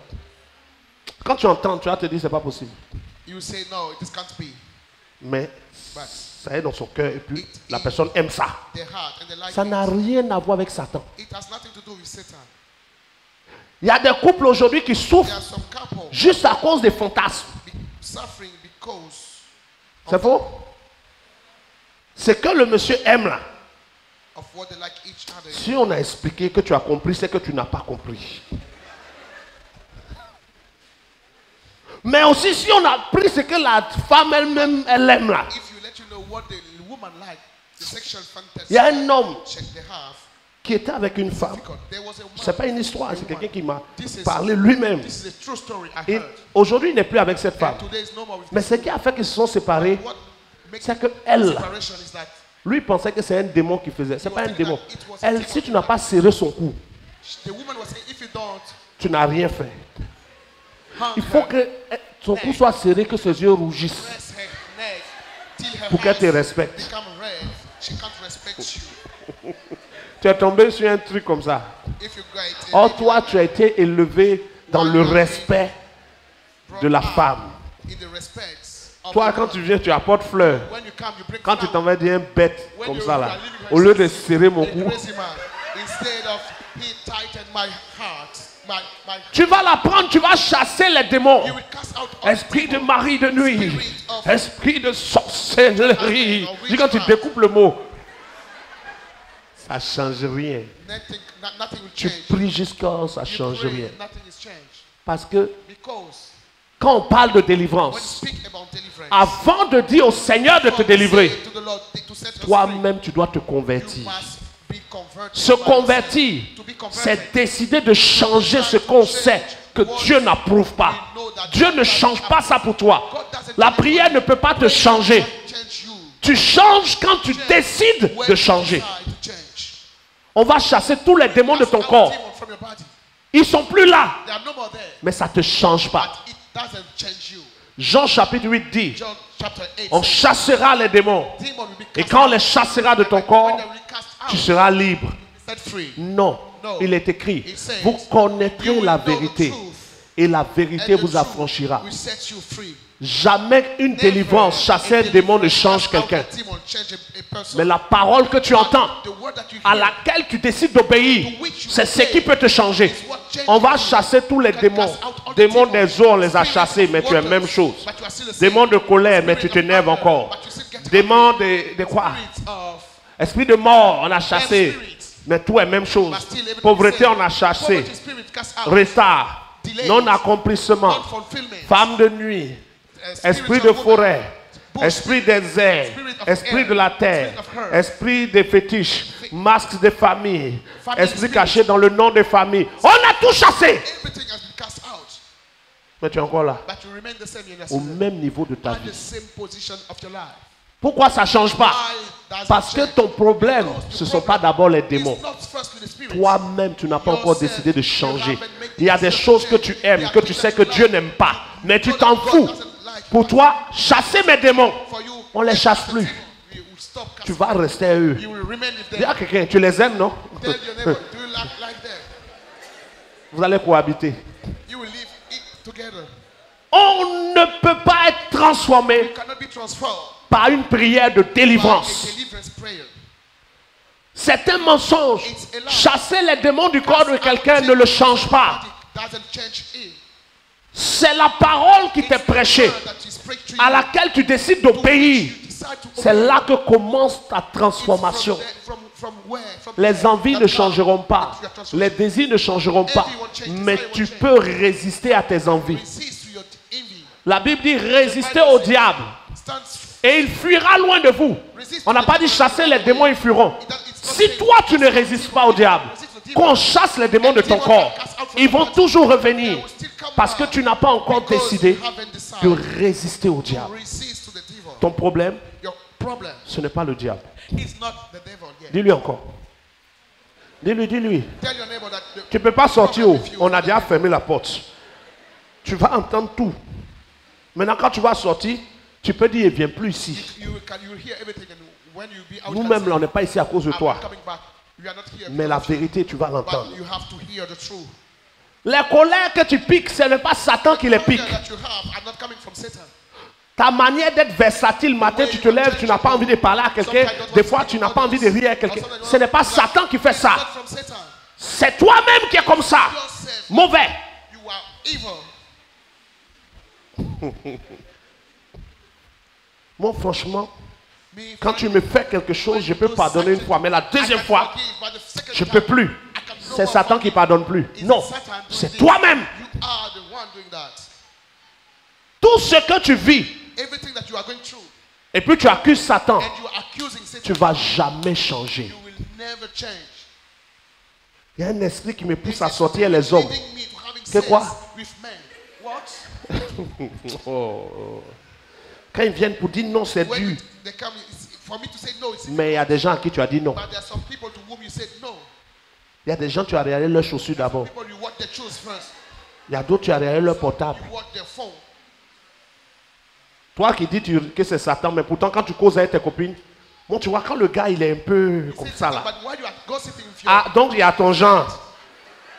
Quand tu entends, tu vas te dire c'est pas possible. you say no, this can't be. Mais ça est dans son cœur et puis la personne aime ça. Their heart and they like Ça it. n'a rien à voir avec Satan. It has nothing to do with Satan. Il y a des couples aujourd'hui qui There souffrent are some couple juste à cause des fantasmes. suffering because C'est faux? C'est que le monsieur aime là. of what they like each other. Si on a expliqué que tu as compris, c'est que tu n'as pas compris. Mais aussi, si on a pris ce que la femme elle-même, elle aime là. If you let you know what the woman like, the sexual fantasy Il y a un homme check they have, qui était avec une femme. because there was a woman. C'est pas une histoire, c'est quelqu'un qui m'a This is- parlé lui-même. This is a true story I Et heard. aujourd'hui, il n'est plus avec cette femme. And today is no more with Mais ce qui a fait qu'ils se sont séparés, what makes c'est que elle, separation is that lui pensait que c'est un démon qui faisait. C'est pas un démon. Elle, si tu n'as pas serré son cou, the woman was saying, if you don't tu n'as rien fait. hang Il faut her, que son cou soit serré, que ses yeux rougissent press her neck till her pour qu'elle te hands respecte. become red, she can't respect you. Tu es tombé sur un truc comme ça. If you get Or, toi, tu as été élevé dans le respect de la femme. in the respects of Toi, the quand woman. tu viens, tu apportes fleurs. When you come, you bring Quand tu flower. t'en vas dire un bête When comme you ça are là, leaving her, au lieu de says, serrer mon "A cou, crazy man," instead of he tightened my heart, my tu vas la prendre, tu vas chasser les démons. you will cast out all Esprit de demons. mari de nuit, esprit de sorcellerie. Dis quand tu découpes le mot, ça change rien. Nothing will Tu change. pries jusqu'à ça You change pray, rien. nothing is changed. Parce que Because quand on parle de when you délivrance, speak about deliverance, avant de dire au Seigneur de te before délivrer, say to the Lord, to set us free, toi-même tu dois te you convertir. must be converted Se by yourself. convertir, To be converted. c'est décider de changer ce qu'on sait que Dieu n'approuve pas. Dieu ne change pas ça pour toi. La prière ne peut pas te changer. Change you. Tu changes quand tu décides When de you changer. decide to change. On va chasser tous les démons de ton Cast out corps. demons from your body. Ils sont plus là, They are no more there. mais ça ne te change pas. But it doesn't change you. Jean chapitre 8 dit, John chapter 8 on says, chassera les démons. demon will be Et cast quand on out. les chassera de ton When corps, they will cast out, tu seras libre. set free. Non, No. il est écrit, It says, vous connaîtrez you will la know the vérité truth, et la and vérité the vous truth affranchira. will set you free. Jamais une Never délivrance, chasser a un démon ne deliverance change cast out quelqu'un. a demon, change a person. Mais la parole que tu entends, The word that you à hear, laquelle tu décides d'obéir, c'est ce qui peut te changer. On va chasser tous les démons. Démons des eaux, on les a chassés, mais tu es la même chose. but you are still the same. Démons de colère, mais tu t'énerves encore. But you still get Démons de quoi? spirit of Esprit de mort, on a chassé. Mais tout est même chose. but still everything Pauvreté, the same. on a chassé. Poverty spirit cast out. Retard, non-accomplissement, Non-fulfillment. femme de nuit, esprit de forêt, esprit des airs, esprit de la terre, esprit des fétiches, masques de famille, esprit caché dans le nom des familles. On a tout chassé. Everything has been cast out. Mais tu es encore là, But you remain the same in your au season. même niveau de ta At the vie. same position of your life. Pourquoi ça ne change pas? Why does Parce it que change? ton problème, ce ne sont pas d'abord les démons. It's not firstly the spirit. Toi-même, tu n'as pas encore décidé de changer. Il y a des choses que tu aimes, que tu sais que Dieu n'aime pas, mais tu t'en fous. Pour toi, chasser mes démons, For you, on ne les chasse plus. you will stop Tu casting. vas rester à eux. You will remain with Dis them. à quelqu'un, tu les aimes, non? Tell your neighbor, do you like them? Vous allez cohabiter. You will live it together. On ne peut pas être transformé You cannot be transformed par une prière de by a délivrance. deliverance prayer. C'est un mensonge. Chasser les démons du corps de quelqu'un ne le change pas. It doesn't change it. C'est la parole qui t'est prêchée, Word that is preached to à you, laquelle tu décides d'obéir. you decide to C'est obey. là que commence ta It's transformation. from where? From Les there. envies ne That's changeront how pas. you are transformed. Les désirs ne changeront pas. Mais tu peux résister à tes envies. Resist to your envy. La Bible dit résister au diable Stand et il fuira loin de vous. On n'a pas dit chasser les démons, ils fuiront. Si toi tu ne résistes pas au diable, qu'on chasse les démons de ton corps, ils vont toujours revenir parce que tu n'as pas encore décidé de résister au diable. Ton problème, ce n'est pas le diable. Dis-lui encore. Dis-lui. Tu ne peux pas sortir où on a déjà fermé la porte. Tu vas entendre tout. Maintenant, quand tu vas sortir, tu peux dire, viens plus ici. Nous-mêmes, là, on n'est pas ici à cause de toi. Mais la vérité, tu vas l'entendre. Les colères que tu piques, ce n'est pas Satan qui les pique. Ta manière d'être versatile, matin, tu te lèves, tu n'as pas envie de parler à quelqu'un. Des fois, tu n'as pas envie de rire à quelqu'un. Ce n'est pas Satan qui fait ça. C'est toi-même qui es comme ça. Mauvais. Moi, franchement, quand tu me fais quelque chose, je peux pardonner une fois. Mais la deuxième fois, je ne peux plus. C'est Satan qui ne pardonne plus. Non, c'est toi-même. Tout ce que tu vis, et puis tu accuses Satan, tu ne vas jamais changer. Il y a un esprit qui me pousse à sortir les hommes. C'est quoi? Oh. Quand ils viennent pour dire non, c'est dur. Mais il y a des gens à qui tu as dit non. Il y a des gens, tu as regardé leurs chaussures d'abord. Il y a d'autres, tu as regardé leur portable. Toi qui dis que c'est Satan, mais pourtant quand tu causes avec tes copines, bon, tu vois, quand le gars il est un peu comme ça là. Ah, donc il y a ton genre.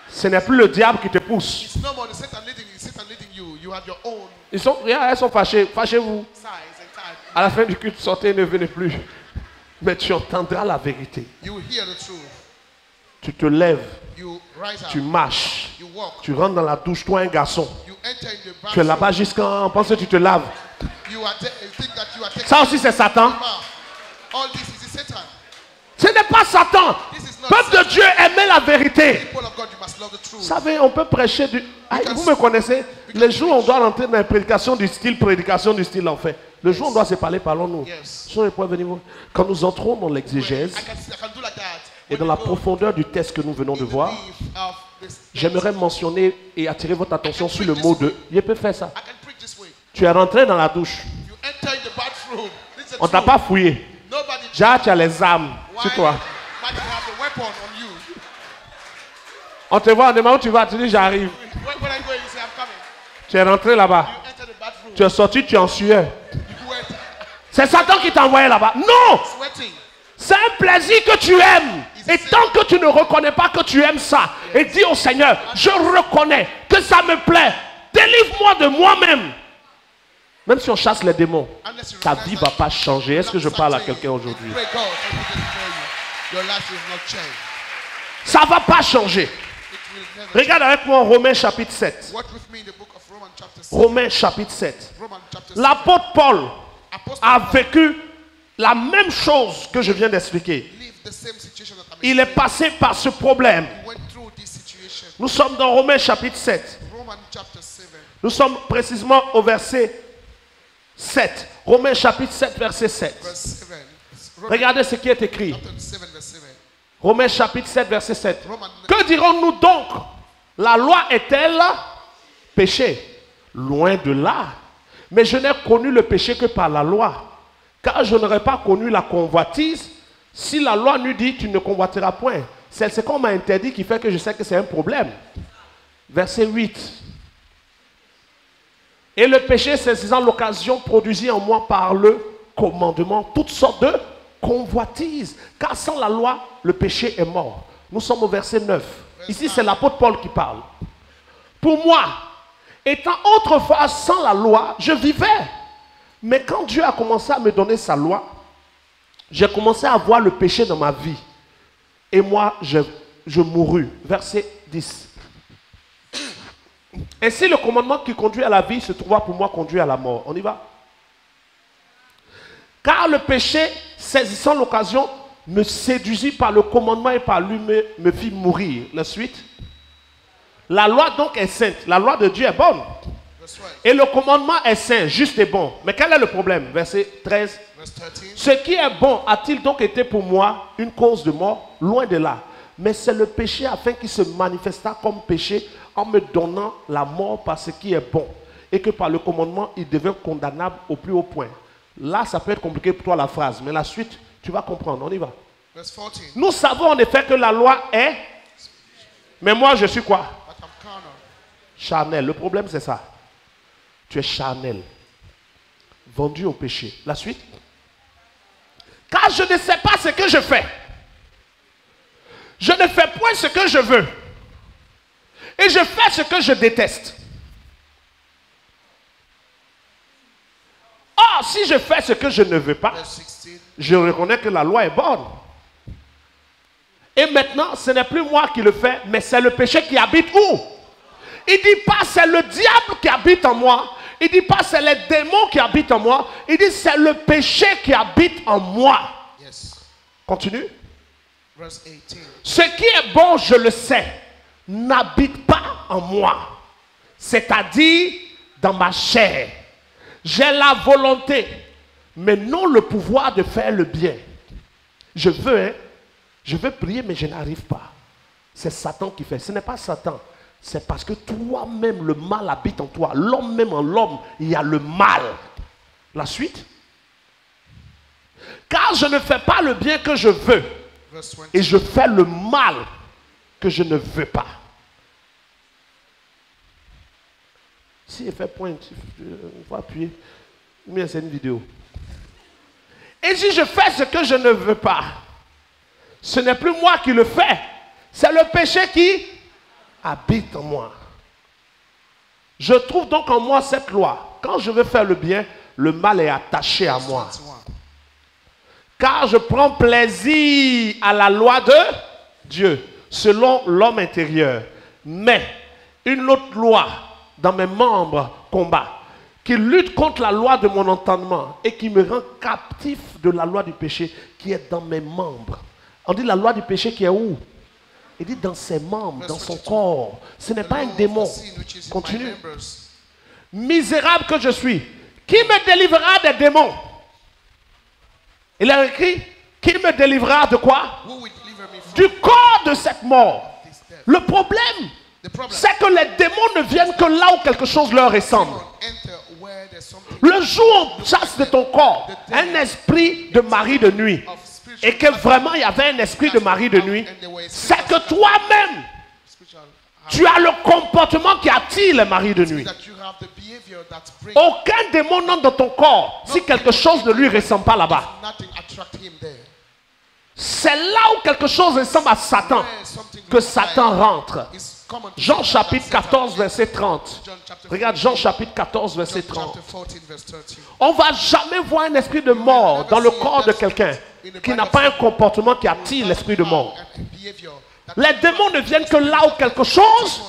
Ce n'est plus le diable qui te pousse. Elles sont fâchées. Fâchez-vous. À la fin du culte, sortez, ne venez plus. Mais tu entendras la vérité. Tu te lèves. Tu marches. Tu rentres dans la douche, toi un garçon. Tu es là-bas jusqu'à... On pense que tu te laves. Ça aussi c'est Satan. Ce n'est pas Satan. Peuple de Dieu, aimez la vérité. Vous savez, on peut prêcher du... Ah, vous me connaissez. Les jours où on doit rentrer dans la prédication du style en fait. Le jour où on doit se parler, parlons-nous. Quand nous entrons dans l'exégèse et dans la profondeur du texte que nous venons de voir, j'aimerais mentionner et attirer votre attention sur le mot de... Je peux faire ça. Tu es rentré dans la douche. On ne t'a pas fouillé. Déjà, tu as les armes sur toi. On te voit, on demande où tu vas, tu dis j'arrive. Tu es rentré là-bas. Tu es sorti, tu es en sueur. C'est Satan qui t'a envoyé là-bas. Non! C'est un plaisir que tu aimes. Et tant que tu ne reconnais pas que tu aimes ça, et dis au Seigneur, je reconnais que ça me plaît. Délivre-moi de moi-même. Même si on chasse les démons, ta vie ne va pas changer. Est-ce que je parle à quelqu'un aujourd'hui? Ça ne va pas changer. Regarde avec moi Romains chapitre 7. Romains chapitre 7. L'apôtre Paul a vécu la même chose que je viens d'expliquer. Il est passé par ce problème. Nous sommes dans Romains chapitre 7. Nous sommes précisément au verset 7. Romains chapitre 7, verset 7. Regardez ce qui est écrit. Romains chapitre 7, verset 7. Que dirons-nous donc? La loi est-elle péché? Loin de là. Mais je n'ai connu le péché que par la loi. Car je n'aurais pas connu la convoitise si la loi nous dit tu ne convoiteras point. C'est ce qu'on m'a interdit qui fait que je sais que c'est un problème. Verset 8. Et le péché, saisissant l'occasion, produisit en moi par le commandement toutes sortes de convoitises. Car sans la loi, le péché est mort. Nous sommes au verset 9. Ici, c'est l'apôtre Paul qui parle. Pour moi, étant autrefois sans la loi, je vivais. Mais quand Dieu a commencé à me donner sa loi, j'ai commencé à voir le péché dans ma vie. Et moi, je mourus. Verset 10. Ainsi, le commandement qui conduit à la vie se trouva pour moi conduit à la mort. On y va? Car le péché, saisissant l'occasion, me séduisit par le commandement et par lui me fit mourir. La suite. La loi donc est sainte. La loi de Dieu est bonne. Et le commandement est saint, juste et bon. Mais quel est le problème? Verset 13. Ce qui est bon a-t-il donc été pour moi une cause de mort? Loin de là. Mais c'est le péché afin qu'il se manifesta comme péché en me donnant la mort par ce qui est bon. Et que par le commandement, il devient condamnable au plus haut point. Là, ça peut être compliqué pour toi la phrase, mais la suite, tu vas comprendre. On y va. Verse 14. Nous savons en effet que la loi est... Mais moi, je suis quoi? But I'm carnal. Charnel. Le problème, c'est ça. Tu es charnel. Vendu au péché. La suite. Car je ne sais pas ce que je fais. Je ne fais point ce que je veux. Et je fais ce que je déteste. Or, si je fais ce que je ne veux pas, Verse 16. je reconnais que la loi est bonne. Et maintenant, ce n'est plus moi qui le fais, mais c'est le péché qui habite où? Il ne dit pas c'est le diable qui habite en moi. Il ne dit pas c'est les démons qui habitent en moi. Il dit c'est le péché qui habite en moi. Yes. Continue. Verse 18. Ce qui est bon, je le sais, n'habite pas en moi. C'est-à-dire dans ma chair. J'ai la volonté, mais non le pouvoir de faire le bien. Je veux prier, mais je n'arrive pas. C'est Satan qui fait. Ce n'est pas Satan. C'est parce que toi-même, le mal habite en toi. L'homme même en l'homme, il y a le mal. La suite. Car je ne fais pas le bien que je veux. Verse 20. Et je fais le mal que je ne veux pas. Si il fait point, il faut appuyer. Ou bien c'est une vidéo. Et si je fais ce que je ne veux pas, ce n'est plus moi qui le fais. C'est le péché qui habite en moi. Je trouve donc en moi cette loi. Quand je veux faire le bien, le mal est attaché à moi. 21. Car je prends plaisir à la loi de Dieu, selon l'homme intérieur. Mais une autre loi dans mes membres combat, qui lutte contre la loi de mon entendement et qui me rend captif de la loi du péché qui est dans mes membres. On dit la loi du péché qui est où? Il dit dans ses membres, dans son corps. Ce n'est pas un démon. Continue. Misérable que je suis, qui me délivrera des démons? Il a écrit, qui me délivrera de quoi? Who will deliver me from Du corps de cette mort. this death? Le problème, The problem. c'est que les démons ne viennent que là où quelque chose leur ressemble. Enter where there's something Le jour où on chasse de ton corps un esprit de mari de nuit, of spiritual et que vraiment il y avait un esprit de mari de nuit, c'est que toi-même, spiritual tu as le comportement qui attire les maris de nuit. that you have the behavior that brings Aucun démon n'entre dans ton corps si quelque chose ne lui ressemble pas là-bas. nothing attract him there. C'est là où quelque chose ressemble à Satan Where something que looks Satan like rentre. is common to Jean Satan, chapitre Satan. 14, verset 30. John chapter Regarde 14, Jean chapitre 14, John verset 30. chapter 14 verse 30. On ne va jamais voir un esprit de mort dans le corps de quelqu'un qui n'a pas un comportement qui attire l'esprit de mort. And behavior that Les démons ne viennent que là où quelque chose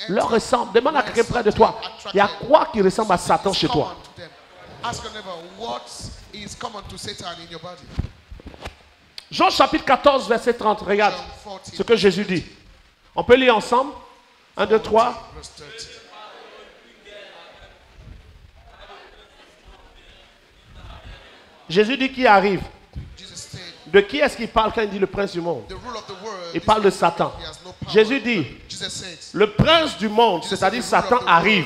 leur ressemble. Demande à quelqu'un près de toi. Il y a quoi qui ressemble à Satan chez toi? common to them. Ask your neighbor what is common to Satan in your body. Jean chapitre 14, verset 30. Regarde John 14 ce que Jésus dit. On peut lire ensemble? 1, 2, 3. verse 30. Jésus dit qui arrive. Jesus said, De qui est-ce qu'il parle quand il dit le prince du monde? the rule of the world, Il this parle de world, Satan. he has no power. Jésus dit, Jesus says, le prince du monde, c'est-à-dire Satan, arrive.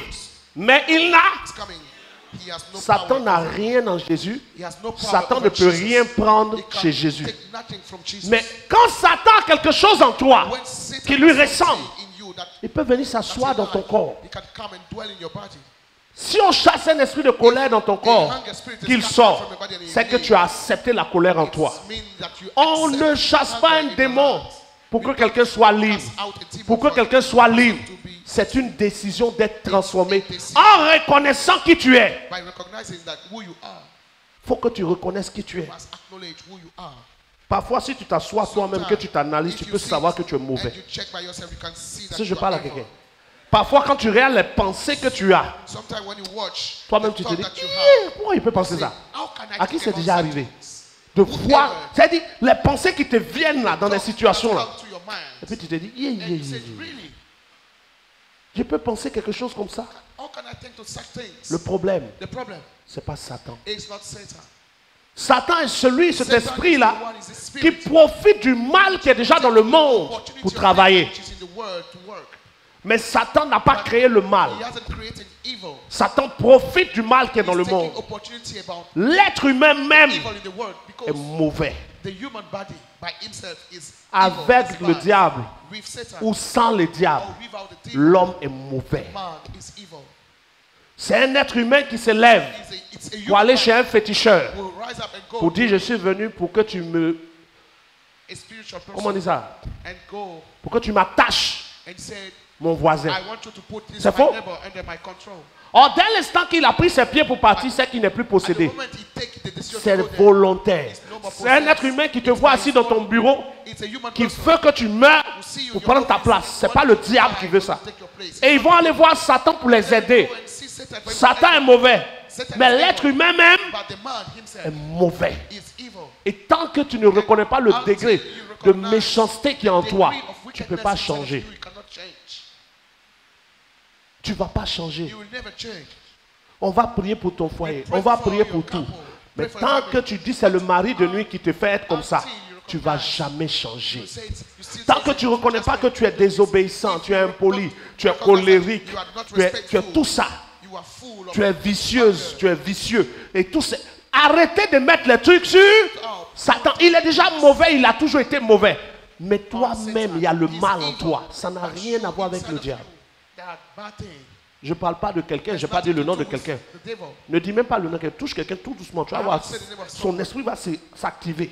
Mais il n'a... it's coming. He has no Satan power. n'a rien en Jésus. He has no power Satan over ne peut Jesus. rien prendre He can chez Jésus. take nothing from Jesus. Mais quand Satan a quelque chose en toi When Satan qui lui has something ressemble, in you that il peut venir s'asseoir dans ton corps. he can come and dwell in your body. Si on chasse un esprit de colère dans ton corps, qu'il sort, c'est que tu as accepté la colère en toi. It means that you On accept ne chasse anger pas un in your démon heart. pour que quelqu'un soit libre. Pour que quelqu'un soit libre, c'est une décision d'être transformé en reconnaissant qui tu es. By recognizing that who you are, Il faut que tu reconnaisses qui tu es. you must acknowledge who you are. Parfois, si tu t'assois toi-même, que tu t'analyses, tu peux savoir que tu es mauvais. And you check by yourself, you can see that Si je you are parle à evil. quelqu'un. Parfois, quand tu regardes les pensées que tu as, Sometimes when you watch toi-même the tu te thought dis, that you Ih, have, pourquoi il peut penser say, ça? how can I À qui think c'est about déjà such arrivé? things? De voir, c'est-à-dire les pensées qui te viennent là, dans des Thoughts situations that là. come to your mind. Et puis tu te dis, yeah, And yeah, you yeah, say, yeah. really? Je peux penser quelque chose comme ça. How can I think to such things? Le problème, The problem c'est pas Satan. is not Satan. Satan est celui, cet Satan is esprit-là, the one, is the qui spirit profite du mal qui est déjà dans le monde opportunity pour of travailler. which is in the world to work. Mais Satan n'a pas créé le mal. He hasn't created evil. Satan profite du mal qui est dans le He's monde. taking opportunity about L'être humain même evil in the world est because mauvais. the human body by himself is Avec evil, le is bad. diable With Satan ou sans le diable, or without the devil, l'homme est mauvais. man is evil. C'est un être humain qui se lève It's a pour human aller body chez un féticheur will rise up and go pour dire je suis venu pour que tu me... a spiritual Comment on dit person ça? and go Pour que tu m'attaches and say, mon voisin. I want you to put this C'est my faux. neighbor under my control. Or, dès l'instant qu'il a pris ses pieds pour partir, c'est qu'il n'est plus At the possédé. moment he take the decision C'est to go there, volontaire. it's no more C'est un être possessed. humain qui te It's voit by assis his dans ton own. bureau, It's a human qui person. veut que tu meurs Who see you, pour your prendre ta office, place. C'est want pas you le to diable die, qui veut to ça. take your place. Et ils vont aller voir Satan pour les aider. Go and see Satan for Satan est him. mauvais. Satan Mais is l'être evil. humain même But the man himself est mauvais. is evil. Et tant que tu ne reconnais pas le Until degré you de recognize méchanceté qui est en the toi, degree of tu ne peux pas wickedness inside of changer. you, you cannot change. Tu ne vas pas changer. You will never change. On va prier pour ton foyer. pray On va for prier your pour tout. couple. Mais Pray for tant your que family. tu dis c'est le mari de nuit qui te fait être comme ça, Until you tu ne vas recognize. jamais changer. You say it, you still Tant say que it, tu ne reconnais just pas que like tu es désobéissant, tu es impoli, tu es colérique, tu es tout ça, you are full of tu es vicieuse, tu es vicieux. Et tout ça. Arrêtez de mettre les trucs sur Satan. Il est déjà mauvais, il a toujours été mauvais. Mais toi-même, il y a le mal en toi. Ça n'a rien à voir avec le diable. Je ne parle pas de quelqu'un, je n'ai pas dit le nom de quelqu'un. Ne dis même pas le nom de quelqu'un. Touche quelqu'un tout doucement. Tu vas voir, son esprit va s'activer.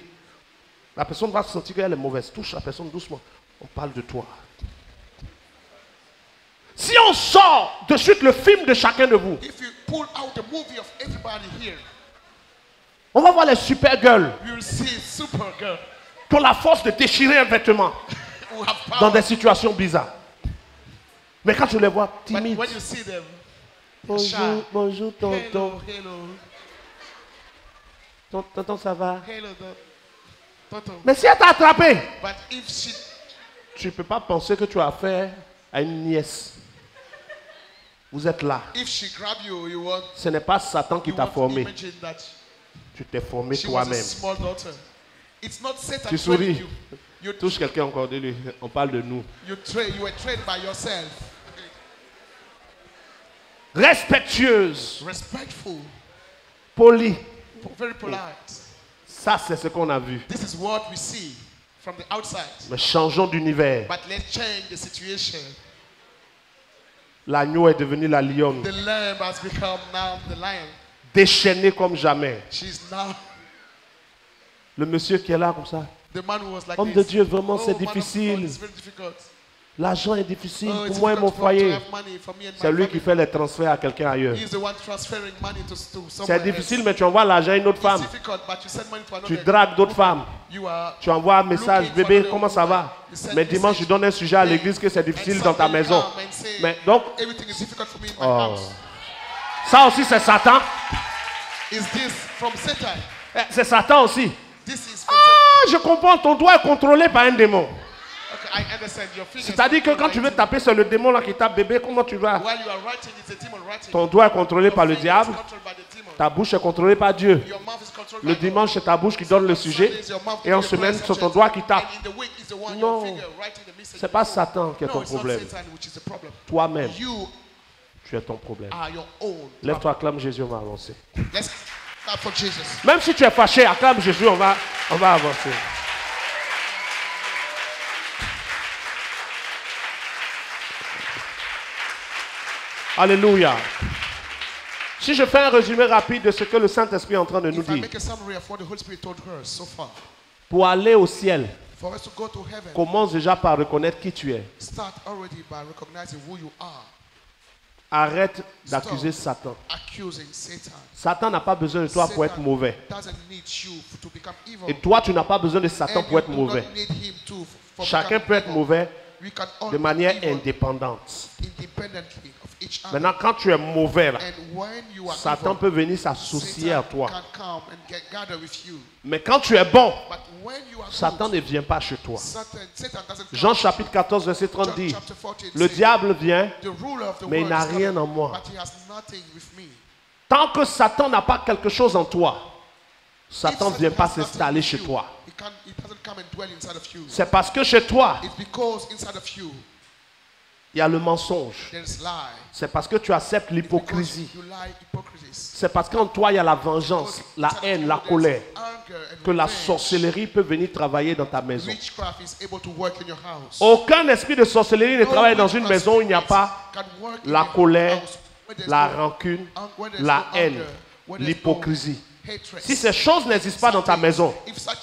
La personne va se sentir qu'elle est mauvaise. Touche la personne doucement. On parle de toi. Si on sort de suite le film de chacun de vous, If you pull out the movie of everybody here, on va voir les super girls you will see Supergirl qui ont la force de déchirer un vêtement who have dans power. des situations bizarres. Mais quand tu les vois But timides, when you see them, bonjour, bonjour tonton, hello, tonton ça va. hello, Toto. Mais si elle t'a attrapé, But if she, tu ne peux pas penser que tu as affaire à une nièce. Vous êtes là. if she grab you, you want, Ce n'est pas Satan qui you t'a want to formé. imagine that Tu t'es formé she was a toi-même. small daughter. It's not Satan Tu training souris. you. You, Touche quelqu'un encore, dis-lui. On parle de nous. you were trained by yourself. Respectueuse, Respectful, polie. very polite. Ça, c'est ce qu'on a vu. This is what we see from the outside. Mais changeons d'univers. But let's change the situation. L'agneau est devenu la lionne. The lamb has become now the lion. Déchaîné comme jamais. She's now Le monsieur qui est là comme ça. the man who was like Homme this. de Dieu, vraiment, c'est man of God, difficile. it's very difficult. L'argent est difficile Oh, it's pour moi et mon difficult to foyer. have money for me and C'est my lui qui family. fait les transferts à quelqu'un ailleurs. He's the one transferring money to C'est somewhere difficile, else. mais tu envoies l'argent à une autre It's femme. difficult, but you send money to Tu another. dragues d'autres femmes. You are Tu envoies un message, looking bébé, for comment ça another va? woman. You send Mais dimanche, je donne un sujet à l'église que c'est difficile and dans ta Sunday you maison. come and say, Mais donc, everything is difficult for me in my Oh. house. ça aussi c'est Satan. Is this from Satan? C'est Satan aussi. This is from Ah, je comprends, ton doigt est contrôlé par un démon. Satan. Okay, I understand your fingers. C'est-à-dire que quand tu veux taper sur le démon là qui tape bébé, comment tu vas? While you are writing, it's a demon writing. Ton doigt est contrôlé par le Your diable. finger is controlled by the demon. Ta bouche est contrôlée par Dieu. Your mouth is controlled Le by dimanche, c'est ta bouche qui donne le sujet. Sunday is your mouth Et en giving the semaine, prayer c'est ton subject. doigt qui tape. And in the week is the one Non. your finger writing the message. C'est pas Satan qui est No, ton it's not problème. Satan which is the problem. Toi-même, You tu es ton problème. are your own. Lève-toi, acclame Jésus, on va avancer. Let's clap for Jesus. Même si tu es fâché, acclame Jésus, on va avancer. Alléluia. Si je fais un résumé rapide de ce que le Saint-Esprit est en train de nous If I dire, make a summary of what the Holy Spirit told her so far, pour aller au ciel, for us to go to heaven, commence déjà par reconnaître qui tu es. start already by recognizing who you are. Arrête d'accuser Satan. Accusing Satan. Satan n'a pas besoin de toi pour être mauvais. Doesn't need you to become evil. Et toi, tu n'as pas besoin de Satan And pour être you do not mauvais. need him to for Chacun becoming peut être evil. mauvais We can all de be manière evil indépendante. independently of each other. Maintenant, quand tu es mauvais, là, And when you are Satan evil, peut venir s'associer à Satan toi. can come and gather with you. Mais quand tu es bon, But when you are Satan good, ne vient pas chez toi. Satan doesn't come. Jean chapitre 14, verset 30 John dit, chapter 14 le says, diable vient, the ruler of the mais il world n'a is coming, rien en moi. but he has nothing with me. Tant que Satan n'a pas quelque chose en toi, Satan ne vient pas s'installer chez toi. It doesn't come and dwell inside of you. C'est parce que chez toi, It's because inside of you il y a le mensonge. there is lie. C'est parce que tu acceptes Because l'hypocrisie. you lie hypocrisies. C'est parce qu'en toi, il y a la vengeance, la haine, la colère. Que la sorcellerie peut venir travailler dans ta maison. Witchcraft is able to work in your house. Aucun esprit de sorcellerie ne travaille dans une maison où il n'y a pas Can work in la a colère, house where there's la no- rancune, where there's la no haine, anger, where there's no l'hypocrisie. hatred. Si ces choses n'existent pas dans ta maison,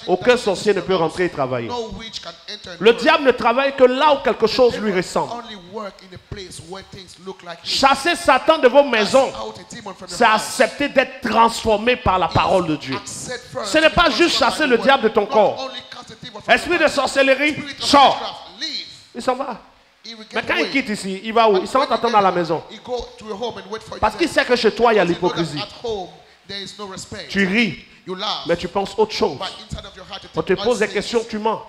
aucun sorcier ne peut rentrer et travailler. No witch can enter and Le work. diable ne travaille que là où quelque chose lui Devil ressemble. only work in a place where things look like him. Chasser Satan de vos maisons, Cast out a demon from your c'est house. accepter d'être transformé par la parole de Dieu. Accept first Ce n'est to pas be juste transformed chasser by le the diable de word. ton Not corps. only cast a demon from Esprit your de body. sorcellerie, Spirit of sort. witchcraft, leave. Il s'en va. He will get Mais quand away. il quitte ici, il va où? Il s'en va t'attendre à la maison. He go to your home and wait for you Parce qu'il there. sait que chez toi, il y a Because he knows that l'hypocrisie. at home, there is no respect. Tu ris, You laugh. mais tu penses autre chose. But inside of your heart, On te pose des questions, tu mens.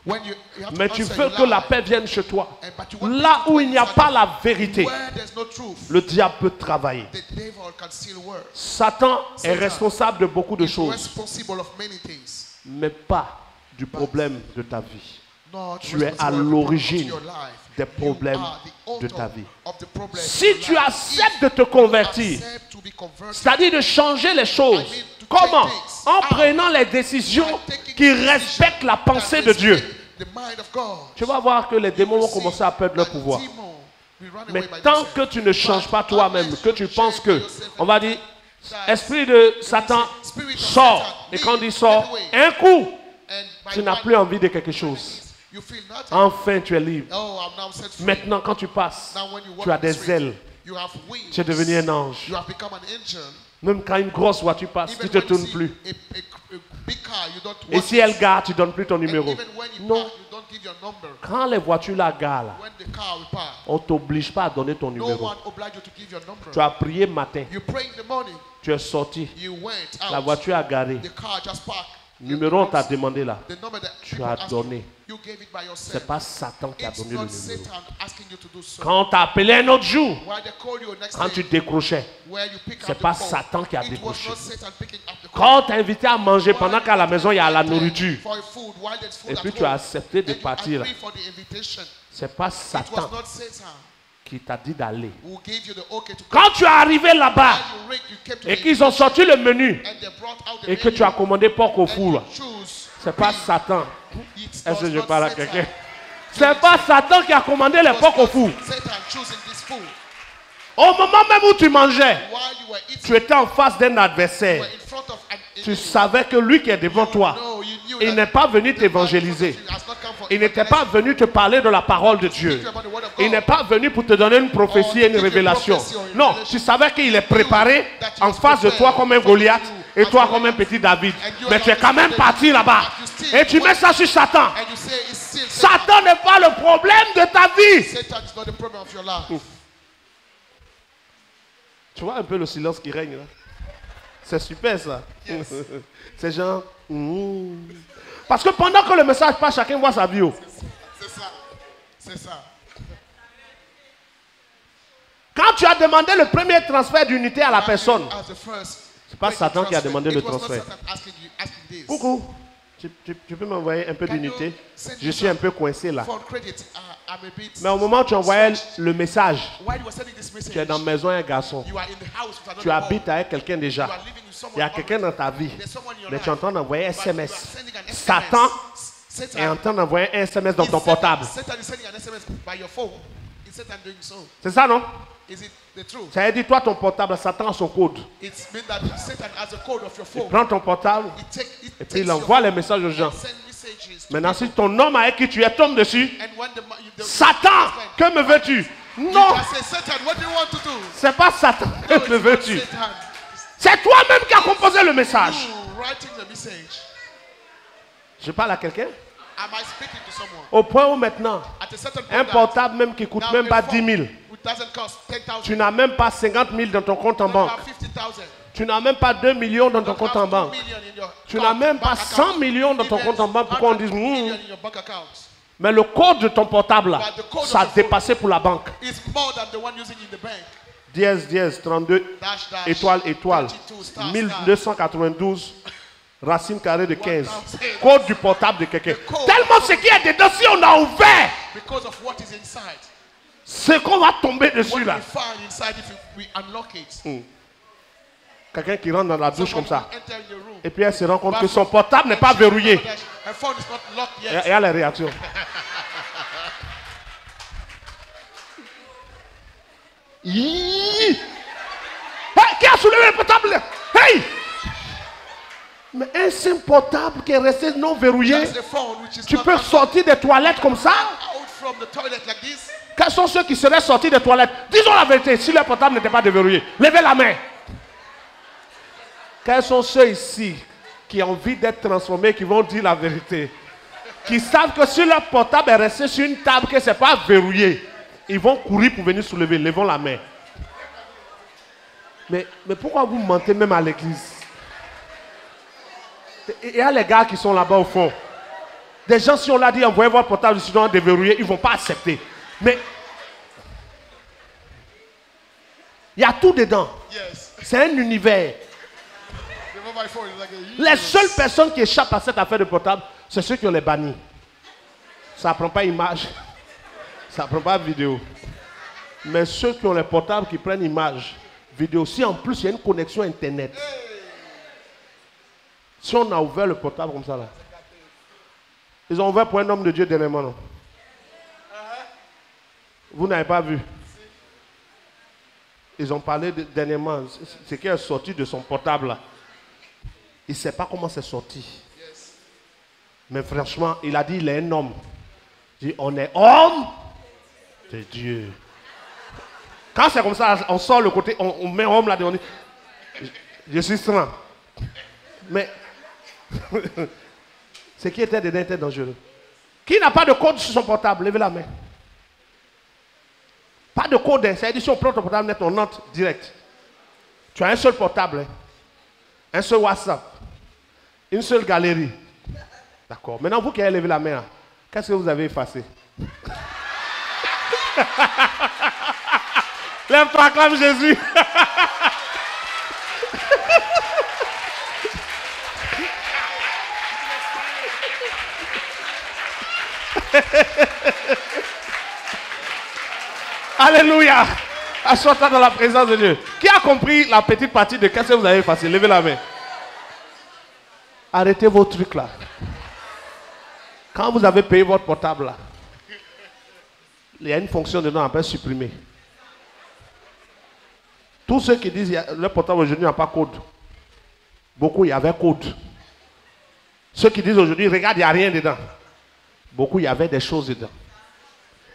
When you have to Mais tu answer, veux you que la lie. paix vienne chez toi. But you want Là peace to où dwell il n'y a inside pas you. la vérité, Where there's no truth, le diable peut travailler. the devil can still work. Satan est responsable de beaucoup de He's choses, responsible of many things. mais pas du problème de ta vie. Not Tu es à responsible of the l'origine problem of your life. des You problèmes are the de author ta vie. of the problem Si of your tu life. acceptes de te If you convertir, accept to be converted, c'est-à-dire de changer les choses, comment? En prenant les décisions qui respectent la pensée de Dieu. the mind of God, Tu vas voir que les démons vont commencer à perdre leur that pouvoir. demon will run Mais away by tant themselves. que tu ne changes pas toi-même, Unless que you tu penses change que, yourself on va dire, esprit de Satan, Spirit of sort. Satan, Et quand il leave, sort, get away. un coup, And by tu n'as one plus envie de quelque chose. you feel nothing. Enfin, tu es libre. Oh, I'm now set free. Maintenant, quand tu passes, Now when you walk tu as in the des street, ailes. you have wings. Tu es devenu un ange. You have become an angel. Même quand une grosse voiture passe, tu Even ne te when you tournes see plus. a big car, you don't Et watch si it. elle gare, tu ne donnes plus ton And numéro. even when you Non. park, you don't give your number. Quand les voitures la garent, là, When the car will park, on ne t'oblige pas à donner ton no numéro. one oblige you to give your number. Tu as prié matin, You pray in the morning, tu es sorti, you went la out, voiture a garé. the car just parked. Numéro, on t'a demandé là. The number that Tu people as ask donné. you gave it by C'est yourself. pas Satan qui a It's donné le not numéro. Satan asking you to do so. Quand on t'a appelé un autre jour, Why they call you next quand day, tu décrochais, where you pick c'est up the pas phone, Satan qui a it was décroché. not Satan picking up the call. Quand on t'a invité à manger pendant qu'à la maison il y a la nourriture, For a food, while there's food et at puis tu as home, accepté de and you partir là, agree for the invitation, c'est pas it was Satan not Satan qui t'a dit d'aller. who gave you the okay to Quand tu es arrivé là-bas While you ring, you came to et the qu'ils ont sorti le menu and they brought out the et que menu, tu as commandé porc au and four, you là, choose, c'est pas Satan. it's Est-ce que does je not parle à Satan. quelqu'un? C'est pas Satan qui a commandé les It was porcs au not four. Satan choosing this food. Au moment même où tu mangeais, While you were eating, tu étais en face d'un you adversaire. were in front of an Tu enemy. savais que lui qui est devant toi, No, you knew il that n'est pas venu the man in front of t'évangéliser. you has not come for Il n'était pas venu te parler de la parole de Dieu. Il n'est pas venu pour te donner une prophétie et une révélation. Non, tu savais qu'il est préparé en face de toi comme un Goliath et toi comme un petit David. Mais tu es quand même parti là-bas. Et tu mets ça sur Satan. and you say it's still Satan. Satan n'est pas le problème de ta vie. Satan is not the problem of your life. Tu vois un peu le silence qui règne là? C'est super ça. C'est genre... Parce que pendant que le message passe, chacun voit sa vie. C'est ça. C'est ça. Quand tu as demandé le premier transfert d'unité à la personne, As the first, c'est pas Satan qui a demandé le it was not transfert. Satan asking this. Coucou, tu peux m'envoyer un peu d'unité? Je suis un peu coincé là. For credit, I'm a bit. Mais au moment où tu envoyais le message, While you were sending this message, tu es dans la maison un garçon. you are in the house with another Tu habites avec quelqu'un déjà. You are living with someone Il y a quelqu'un dans ta vie. There's someone in your Mais life. tu es en train d'envoyer un But you are SMS. sending an SMS. Satan Satan est en train d'envoyer un SMS dans is ton sending- portable. Satan is sending an SMS by your phone. Is Satan doing so? C'est ça, non? Is it the truth? Ça veut dire, toi, ton portable, Satan a son code. It means that Satan has the code of your Il phone. prend ton portable It et takes puis il your envoie phone les messages aux gens. and send messages to Maintenant, si people. ton homme avec qui tu es tombe dessus, And when the Satan, que me veux-tu? you Non, just say, Satan, what do you want to do? c'est pas Satan, No, que it's me not veux-tu? Satan. C'est toi-même qui as composé le message. You writing the message. Je parle à quelqu'un? Am I speaking to someone? Au point où maintenant, At a certain point un that portable même qui coûte now même pas a phone 10 000, which doesn't cost 10,000. tu n'as même pas 50 000 dans ton compte en You banque, have 50,000. tu n'as même pas 2 millions dans ton You compte have en 2 banque, million in your tu n'as même pas bank 100 account. millions dans ton Even compte en banque pour qu'on 100 dise, million in your bank account. mais le code de ton portable là, But the code of ça a your phone dépassé pour la banque. It's more than the one using in the bank. Dièse, dièse, 32, Dash, dash, étoile, étoile, 32, star, 1292, Racine carrée de 15. Code du portable de quelqu'un. Tellement ce qui est dedans, si on a ouvert, Because of what is inside. ce qu'on va tomber dessus What là. we find inside if we unlock it. Quelqu'un qui rentre dans la douche comme ça. Someone will enter in your room. Et puis elle se rend compte que son portable n'est pas verrouillé. Her phone is not locked Il yet. y a les réactions. Hey, qui a soulevé le portable? Hey! Mais un simple portable qui est resté non verrouillé, That's the phone which is tu not peux sortir des toilettes comme ça? out from the toilet like this. Quels sont ceux qui seraient sortis des toilettes? Disons la vérité, si le portable n'était pas déverrouillé, levez la main. Quels sont ceux ici qui ont envie d'être transformés, qui vont dire la vérité? Qui savent que si leur portable est resté sur une table, que ce n'est pas verrouillé, ils vont courir pour venir soulever. Levons la main. Mais pourquoi vous mentez même à l'église? Il y a les gars qui sont là-bas au fond. Des gens, si on l'a dit, envoyez votre portable, sinon déverrouillé, ils ne vont pas accepter. Mais il y a tout dedans. Yes. C'est un univers. The mobile phone is like a Les seules personnes qui échappent à cette affaire de portable, c'est ceux qui ont les bannis. Ça ne prend pas image, ça ne prend pas vidéo. Mais ceux qui ont les portables qui prennent image, vidéo, si en plus il y a une connexion Internet. Si on a ouvert le portable comme ça là, ils ont ouvert pour un homme de Dieu dernièrement, non? Vous n'avez pas vu? Ils ont parlé dernièrement, ce qui est sorti de son portable là. Il ne sait pas comment c'est sorti. Mais franchement, il a dit il est un homme. Il dit on est homme de Dieu. Quand c'est comme ça, on sort le côté, on met homme là-dedans, on dit je suis franc. Mais ce qui était dedans était dangereux. Qui n'a pas de code sur son portable? Levez la main. Pas de code, hein. C'est-à-dire si on prend ton portable net, on entre direct. Tu as un seul portable, hein. Un seul WhatsApp, une seule galerie. D'accord. Maintenant, vous qui avez levé la main, qu'est-ce que vous avez effacé? Lève-toi, acclame Jésus. Alléluia. Assois-toi dans la présence de Dieu. Qui a compris la petite partie de qu'est-ce que vous avez effacé? Levez la main. Arrêtez vos trucs là. Quand vous avez payé votre portable là, il y a une fonction dedans, on peut supprimer. Tous ceux qui disent que le portable aujourd'hui n'a pas code, beaucoup il y avait code. Ceux qui disent aujourd'hui, regarde, il n'y a rien dedans, beaucoup il y avait des choses dedans.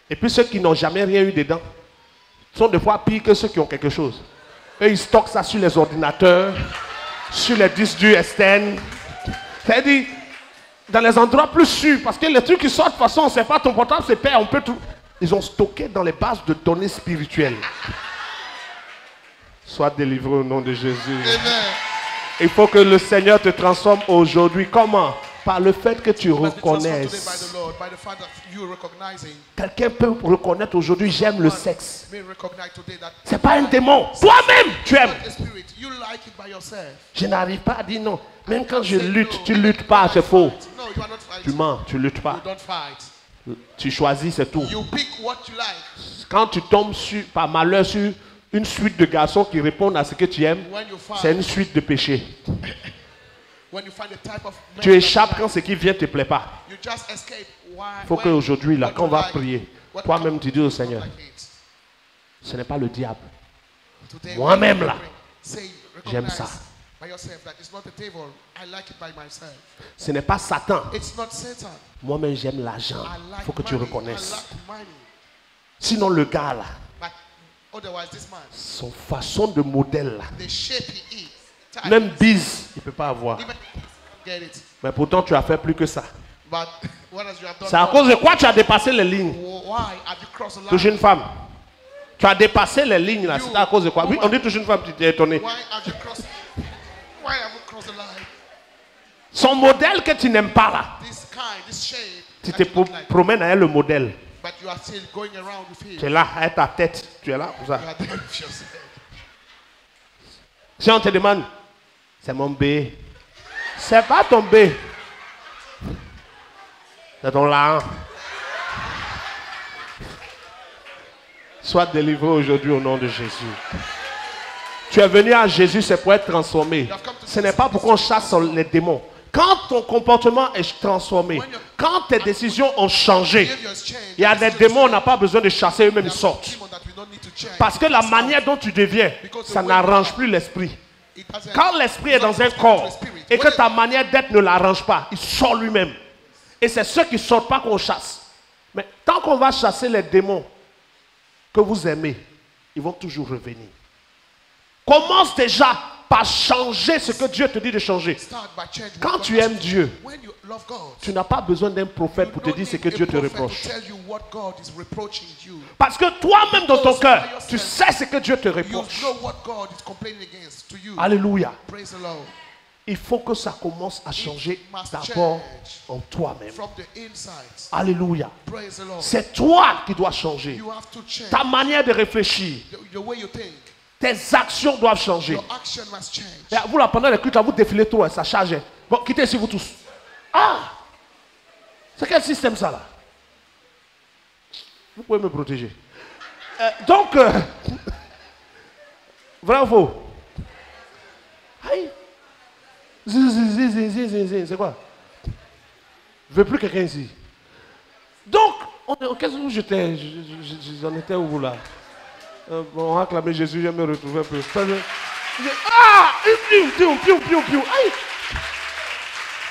Et puis ceux qui n'ont jamais rien eu dedans sont des fois pires que ceux qui ont quelque chose. Eux, ils stockent ça sur les ordinateurs, sur les disques durs externes. C'est-à-dire, dans les endroits plus sûrs, parce que les trucs qui sortent, de toute façon, on ne sait pas, ton portable se perd, on peut tout. Ils ont stocké dans les bases de données spirituelles. Sois délivré au nom de Jésus. Amen. Il faut que le Seigneur te transforme aujourd'hui. Comment? Par le fait que tu reconnaisses. Quelqu'un peut reconnaître aujourd'hui, j'aime le sexe. Ce n'est pas un démon. Toi-même, tu aimes. Je n'arrive pas à dire non. Même quand je lutte, tu ne luttes pas, c'est faux. Tu mens, tu ne luttes pas. Tu choisis, c'est tout. Quand tu tombes par malheur sur une suite de garçons qui répondent à ce que tu aimes, c'est une suite de péchés. Tu échappes quand ce qui vient ne te plaît pas. Il faut qu'aujourd'hui, là, quand on va prier, toi-même tu dis au Seigneur, ce n'est pas le diable. Moi-même là, j'aime ça. Ce n'est pas Satan. Moi-même j'aime l'argent. Il faut que tu reconnaisses. Sinon le gars là, son façon de modèle là, même bise, il ne peut pas avoir. Mais pourtant tu as fait plus que ça. C'est à cause de quoi tu as dépassé les lignes? Touche une femme. Tu as dépassé les lignes là. C'est à cause de quoi? Oui, on dit touche une femme, tu t'es étonné. Son modèle que tu n'aimes pas là, tu te promènes avec le modèle. Tu es là avec ta tête, tu es là comme ça. Si on te demande, c'est mon B, C'est pas tombé. C'est ton larron. Sois délivré aujourd'hui au nom de Jésus. Tu es venu à Jésus, c'est pour être transformé. Ce n'est pas pour qu'on chasse les démons. Quand ton comportement est transformé, quand tes décisions ont changé, il y a des démons, on n'a pas besoin de chasser, eux-mêmes ils sortent. Parce que la manière dont tu deviens, ça n'arrange plus l'esprit. Quand l'esprit est dans un corps et que ta manière d'être ne l'arrange pas, il sort lui-même. Et c'est ceux qui ne sortent pas qu'on chasse. Mais tant qu'on va chasser les démons que vous aimez, ils vont toujours revenir. Commence déjà par changer ce que Dieu te dit de changer. Quand tu aimes Dieu, tu n'as pas besoin d'un prophète pour te dire ce que Dieu te reproche. Parce que toi-même dans ton cœur, tu sais ce que Dieu te reproche. Alléluia. Il faut que ça commence à changer d'abord en toi-même. Alléluia. C'est toi qui dois changer. Ta manière de réfléchir. Tes actions doivent changer. Et vous là, pendant les cultes, vous défilez trop, ça charge. Bon, quittez ici vous tous. Ah! C'est quel système ça là? Vous pouvez me protéger. Donc, vrai ou faux? Aïe! C'est quoi? Je ne veux plus quelqu'un ici. Donc, qu'est-ce que j'étais? J'en étais où là? On a acclamé Jésus, je vais me retrouver un peu. Ah! Aïe!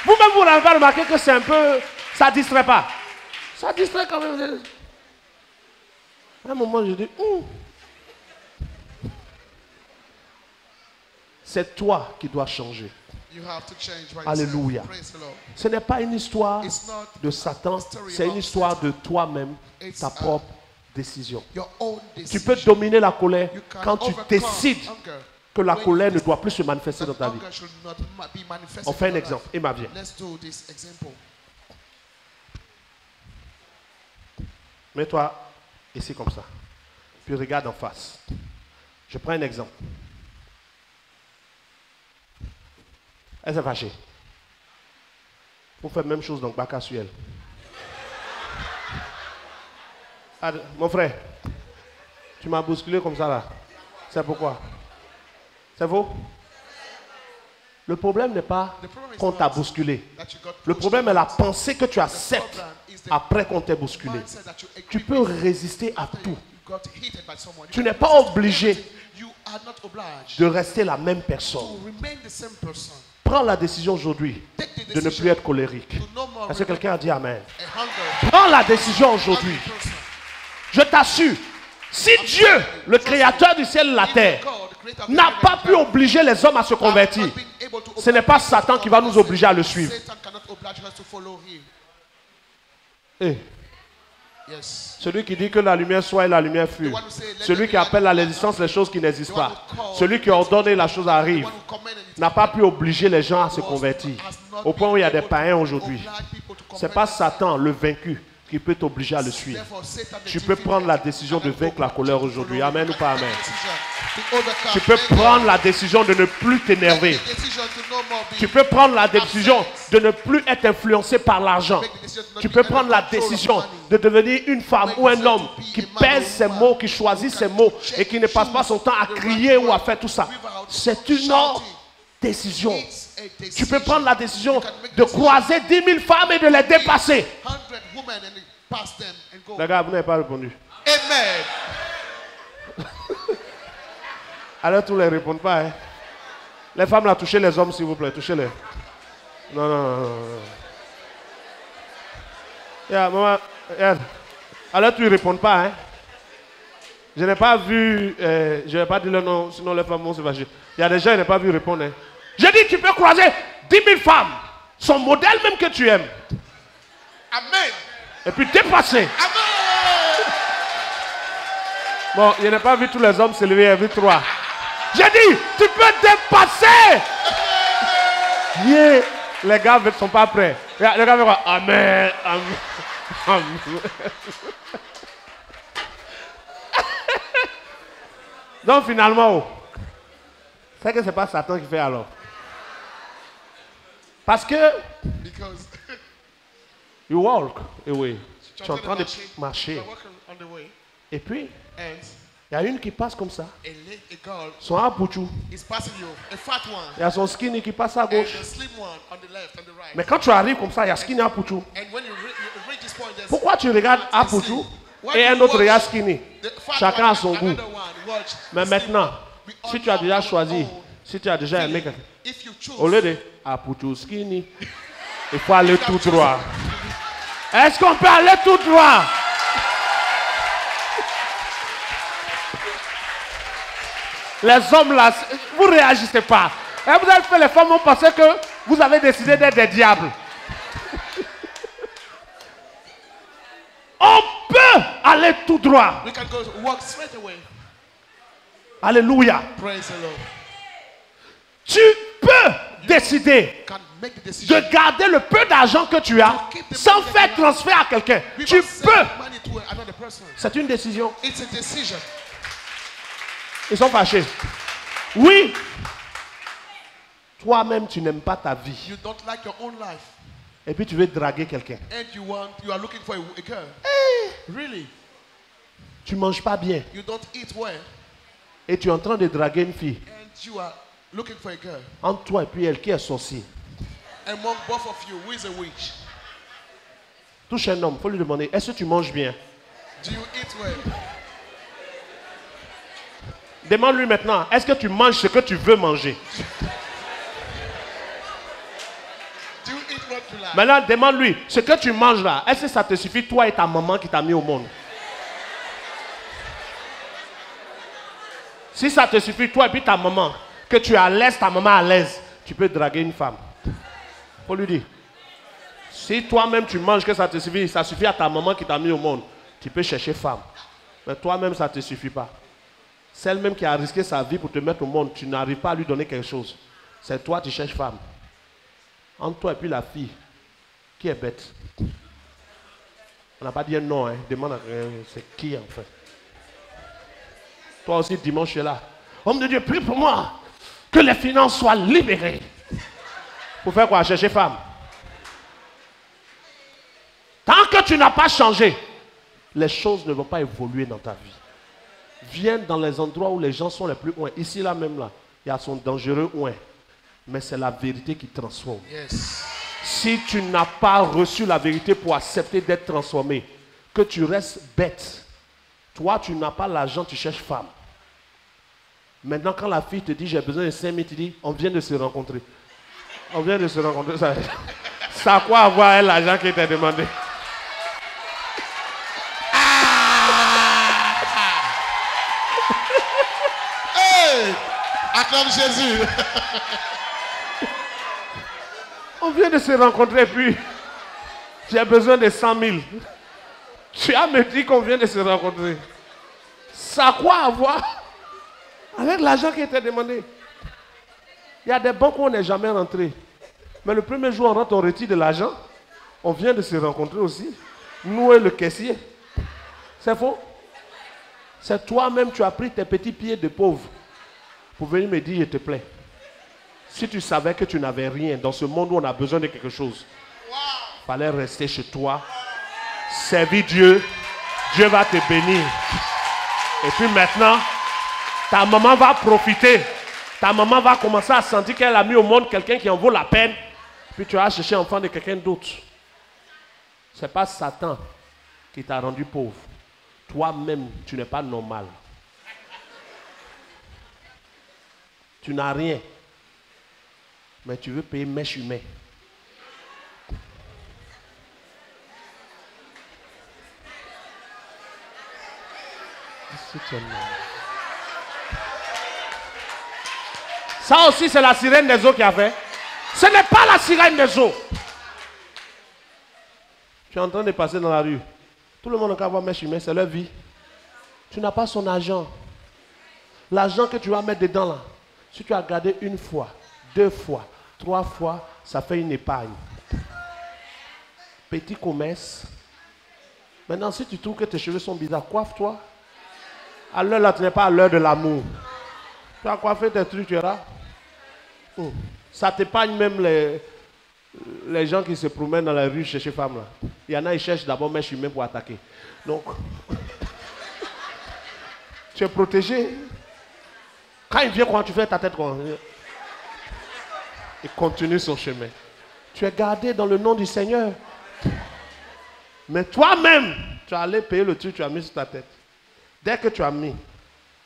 Vous-même, vous n'avez pas remarqué que c'est un peu... Ça ne distrait pas. Ça distrait quand même. À un moment, je dis... C'est toi qui dois changer. Alléluia. Ce n'est pas une histoire de Satan, c'est une histoire de toi-même, ta propre décision. Tu peux dominer la colère quand tu décides que la colère ne doit plus se manifester dans ta vie. On fait un exemple. Emma, viens. Mets-toi ici comme ça. Puis regarde en face. Je prends un exemple. Elle s'est fâchée. Pour faire la même chose dans Baka sur elle. Mon frère, tu m'as bousculé comme ça là. C'est pourquoi? C'est faux? Le problème n'est pas qu'on t'a bousculé. Le problème est la pensée que tu acceptes après qu'on t'ait bousculé. Tu peux résister à tout. Tu n'es pas obligé de rester la même personne. Prends la décision aujourd'hui de ne plus être colérique. Est-ce que quelqu'un a dit Amen? Prends la décision aujourd'hui. Je t'assure, si Dieu, le créateur du ciel et de la terre, n'a pas pu obliger les hommes à se convertir, ce n'est pas Satan qui va nous obliger à le suivre. Celui qui dit que la lumière soit et la lumière fut. Celui qui appelle à l'existence les choses qui n'existent pas. Celui qui ordonne et la chose arrive. N'a pas pu obliger les gens à se convertir. Au point où il y a des païens aujourd'hui. Ce n'est pas Satan, le vaincu, qui peut t'obliger à le suivre. Tu peux prendre la décision de vaincre la colère aujourd'hui. Amen ou pas amen? Tu peux prendre la décision de ne plus t'énerver. Tu peux prendre la décision de ne plus être influencé par l'argent. Tu peux prendre la décision de devenir une femme ou un homme qui pèse ses mots, qui choisit ses mots et qui ne passe pas son temps à crier ou à faire tout ça. C'est une décision. Tu peux prendre la décision de croiser 10 000 femmes et de les dépasser. Les gars, vous n'avez pas répondu. Amen. Alors, tous ne les répondent pas. Hein. Les femmes, là, touchez les hommes, s'il vous plaît. Touchez-les. Non, non, non, non. Yeah, maman, yeah. Alors, tu ne réponds pas. Hein. Je n'ai pas vu, je n'ai pas dit le nom, sinon les femmes vont se fâcher. Il y a des gens qui n'ont pas vu répondre. Hein. Je dis, tu peux croiser 10 000 femmes, son modèle même que tu aimes. Amen. Et puis dépasser. Amen. Bon, je n'ai pas vu tous les hommes se lever, j'ai vu 3. J'ai dit, tu peux dépasser. Yeah. Les gars ne sont pas prêts. Les gars vont dire, Amen, Amen, Amen. Donc finalement, c'est que ce n'est pas Satan qui fait alors. Parce que Because you walk away. Tu es en you're train de walking marcher. on the way, Et puis, and il y a une qui passe comme ça. a girl Son apouchou. is passing you, a fat one, Il y a son skinny qui passe à and gauche. the slim one on the left and the right. Mais quand tu arrives comme ça, il y a skinny apouchou. And when you reach this point, there's Pourquoi tu regardes fat and apouchou slim. et un autre regarde skinny? The fat Chacun one a son and goût. another one, watch Mais the slim maintenant, one. We si all tu as have déjà our choisi, own si tu as déjà aimé feeling. quelqu'un, If you choose, au lieu de apouchou skinny, il faut aller tout droit. Est-ce qu'on peut aller tout droit? Les hommes là, vous ne réagissez pas. Et vous avez fait les femmes ont pensé que vous avez décidé d'être des diables. On peut aller tout droit. we can go walk straight away. Alléluia. Praise the Lord. Tu peux décider Can make the decision. de garder le peu d'argent que tu as sans faire transfert à quelqu'un. Tu peux. Money to another person. C'est une décision. It's a decision. Ils sont fâchés. Oui. Toi-même, tu n'aimes pas ta vie. You don't like your own life, Et puis tu veux draguer quelqu'un. and you are looking for a girl. Really? Tu ne manges pas bien. You don't eat well, Et tu es en train de draguer une fille. and you are looking for a girl. Entre toi et puis elle qui est sorcier. Among both of you, who is a witch? Touche un homme, il faut lui demander, est-ce que tu manges bien? Do you eat well? Demande-lui maintenant, est-ce que tu manges ce que tu veux manger? Do you eat what you like? Maintenant, demande-lui, ce que tu manges là, est-ce que ça te suffit, toi et ta maman qui t'a mis au monde? Si ça te suffit, toi et puis ta maman, que tu es à l'aise, ta maman à l'aise, tu peux draguer une femme. Faut lui dire. Si toi-même tu manges que ça te suffit, ça suffit à ta maman qui t'a mis au monde, tu peux chercher femme. Mais toi-même, ça ne te suffit pas. Celle même qui a risqué sa vie pour te mettre au monde, tu n'arrives pas à lui donner quelque chose. C'est toi qui cherches femme. Entre toi et puis la fille, qui est bête. On n'a pas dit un nom, hein. Demande à c'est qui en fait. Toi aussi, dimanche, tu es là. Homme de Dieu, prie pour moi. Que les finances soient libérées. Pour faire quoi? Chercher femme. Tant que tu n'as pas changé, les choses ne vont pas évoluer dans ta vie. Viens dans les endroits où les gens sont les plus loin. Ici, là même, là, il y a son dangereux loin. Mais c'est la vérité qui transforme. Yes. Si tu n'as pas reçu la vérité pour accepter d'être transformé, que tu restes bête, toi, tu n'as pas l'argent, tu cherches femme. Maintenant, quand la fille te dit, j'ai besoin de 5 000, tu dis, on vient de se rencontrer. On vient de se rencontrer. Ça a quoi avoir avec l'argent qui t'a demandé? Hey! Acclame Jésus. On vient de se rencontrer, puis j'ai besoin de 100 000. Tu as me dit qu'on vient de se rencontrer. Ça a quoi à voir avec l'argent qui était demandé? Il y a des banques où on n'est jamais rentré. Mais le premier jour, on rentre, on retire de l'argent. On vient de se rencontrer aussi. Nous et le caissier. C'est faux. C'est toi-même, tu as pris tes petits pieds de pauvre pour venir me dire, je te plains. Si tu savais que tu n'avais rien dans ce monde où on a besoin de quelque chose, il fallait rester chez toi, servir Dieu, Dieu va te bénir. Et puis maintenant, ta maman va profiter. Ta maman va commencer à sentir qu'elle a mis au monde quelqu'un qui en vaut la peine. Puis tu vas chercher l'enfant de quelqu'un d'autre. Ce n'est pas Satan qui t'a rendu pauvre. Toi-même, tu n'es pas normal. Tu n'as rien. Mais tu veux payer mèche humaine. Ça aussi, c'est la sirène des eaux qui a fait. Ce n'est pas la sirène des eaux. Tu es en train de passer dans la rue. Tout le monde qui va mèche humaine, c'est leur vie. Tu n'as pas son argent. L'argent que tu vas mettre dedans là, si tu as gardé une fois, 2 fois, 3 fois, ça fait une épargne. Petit commerce. Maintenant, si tu trouves que tes cheveux sont bizarres, coiffe-toi. À l'heure là, tu n'es pas à l'heure de l'amour. Tu as coiffé tes trucs, tu es là. Ça t'épargne même Les gens qui se promènent dans la rue chercher femmes là. Il y en a, ils cherchent d'abord mèche humaine pour attaquer. Donc, tu es protégé. Quand il vient, quand tu fais ta tête, il continue son chemin. Tu es gardé dans le nom du Seigneur. Mais toi-même, tu as allé payer le truc, tu as mis sur ta tête. Dès que tu as mis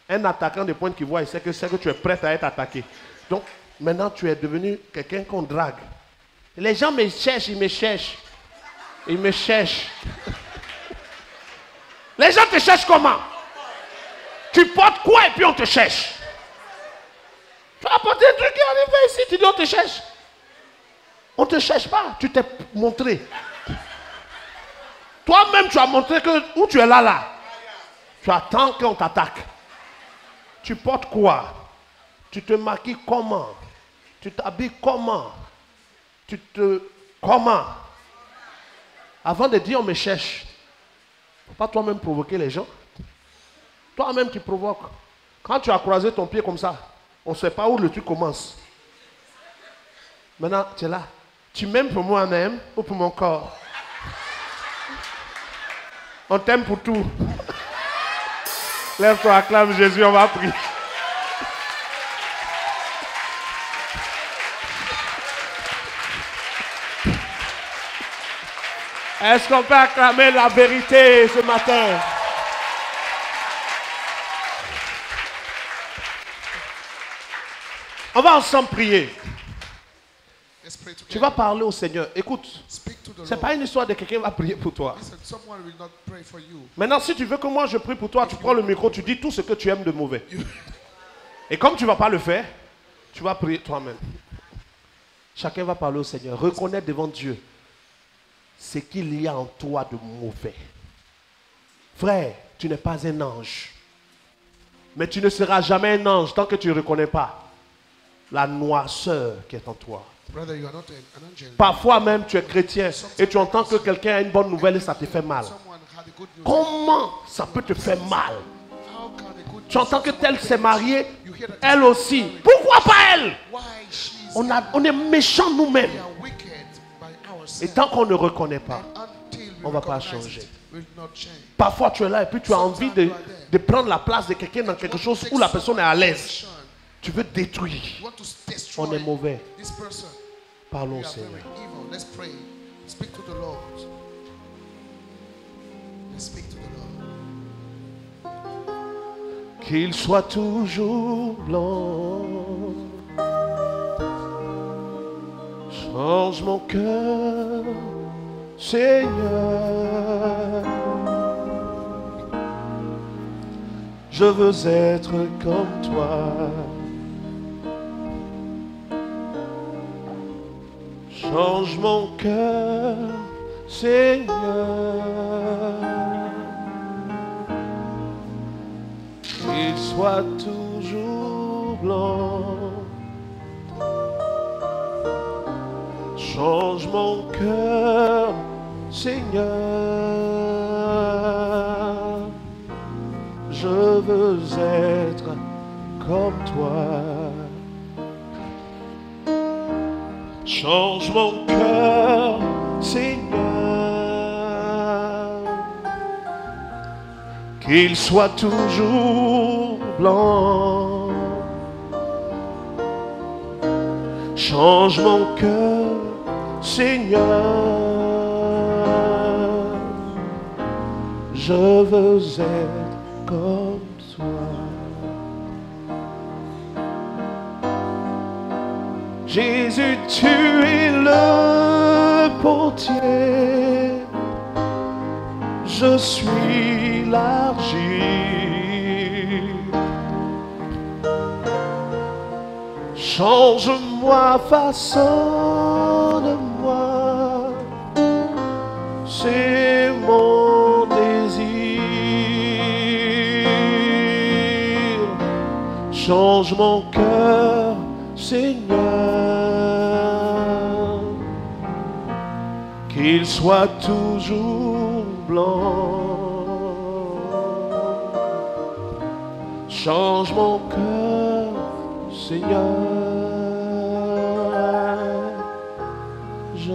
un attaquant de pointe qui voit, il sait que tu es prêt à être attaqué. Donc, maintenant, tu es devenu quelqu'un qu'on drague. Les gens me cherchent, ils me cherchent. Ils me cherchent. Les gens te cherchent comment? Tu portes quoi et puis on te cherche? Tu as apporté un truc qui est arrivé ici, tu dis on te cherche. On ne te cherche pas, tu t'es montré. Toi-même, tu as montré que où tu es là. Tu attends qu'on t'attaque. Tu portes quoi? Tu te maquilles comment? Tu t'habilles comment? Comment? Avant de dire on me cherche, il ne faut pas toi-même provoquer les gens. Toi-même tu provoques. Quand tu as croisé ton pied comme ça, on ne sait pas où le truc commence. Maintenant, tu es là. Tu m'aimes pour moi-même ou pour mon corps? On t'aime pour tout. Lève-toi, acclame Jésus, on va prier. Est-ce qu'on peut acclamer la vérité ce matin? On va ensemble prier. Tu vas parler au Seigneur. Écoute, ce n'est pas une histoire de quelqu'un qui va prier pour toi. Maintenant, si tu veux que moi je prie pour toi, tu prends le micro, tu dis tout ce que tu aimes de mauvais. Et comme tu ne vas pas le faire, tu vas prier toi-même. Chacun va parler au Seigneur. Reconnais devant Dieu ce qu'il y a en toi de mauvais. Frère, tu n'es pas un ange. Mais tu ne seras jamais un ange tant que tu ne reconnais pas la noirceur qui est en toi. Brother, you are not an angel. Parfois même tu es chrétien et tu entends que quelqu'un a une bonne nouvelle et ça te fait mal. Comment ça peut te faire mal? Tu entends que tel s'est marié, elle aussi. Pourquoi pas elle? On est méchants nous-mêmes. Et tant qu'on ne reconnaît pas, on ne va pas changer. Parfois tu es là et puis tu as envie de prendre la place de quelqu'un dans quelque chose où la personne est à l'aise. Tu veux détruire. On est mauvais. Parlons au Seigneur. Let's pray. Speak to the Lord. Let's speak to the Lord. Qu'il soit toujours blanc. Change mon cœur, Seigneur. Je veux être comme toi. Change mon cœur, Seigneur. Qu'il soit toujours blanc. Change mon cœur, Seigneur. Je veux être comme toi. Change mon cœur, Seigneur. Qu'il soit toujours blanc. Change mon cœur, Seigneur. Je veux être comme toi. Jésus, tu es le portier, je suis l'argile. Change-moi, façonne-moi, c'est mon désir. Change mon cœur, Seigneur, qu'il soit toujours blanc. Change mon cœur, Seigneur, je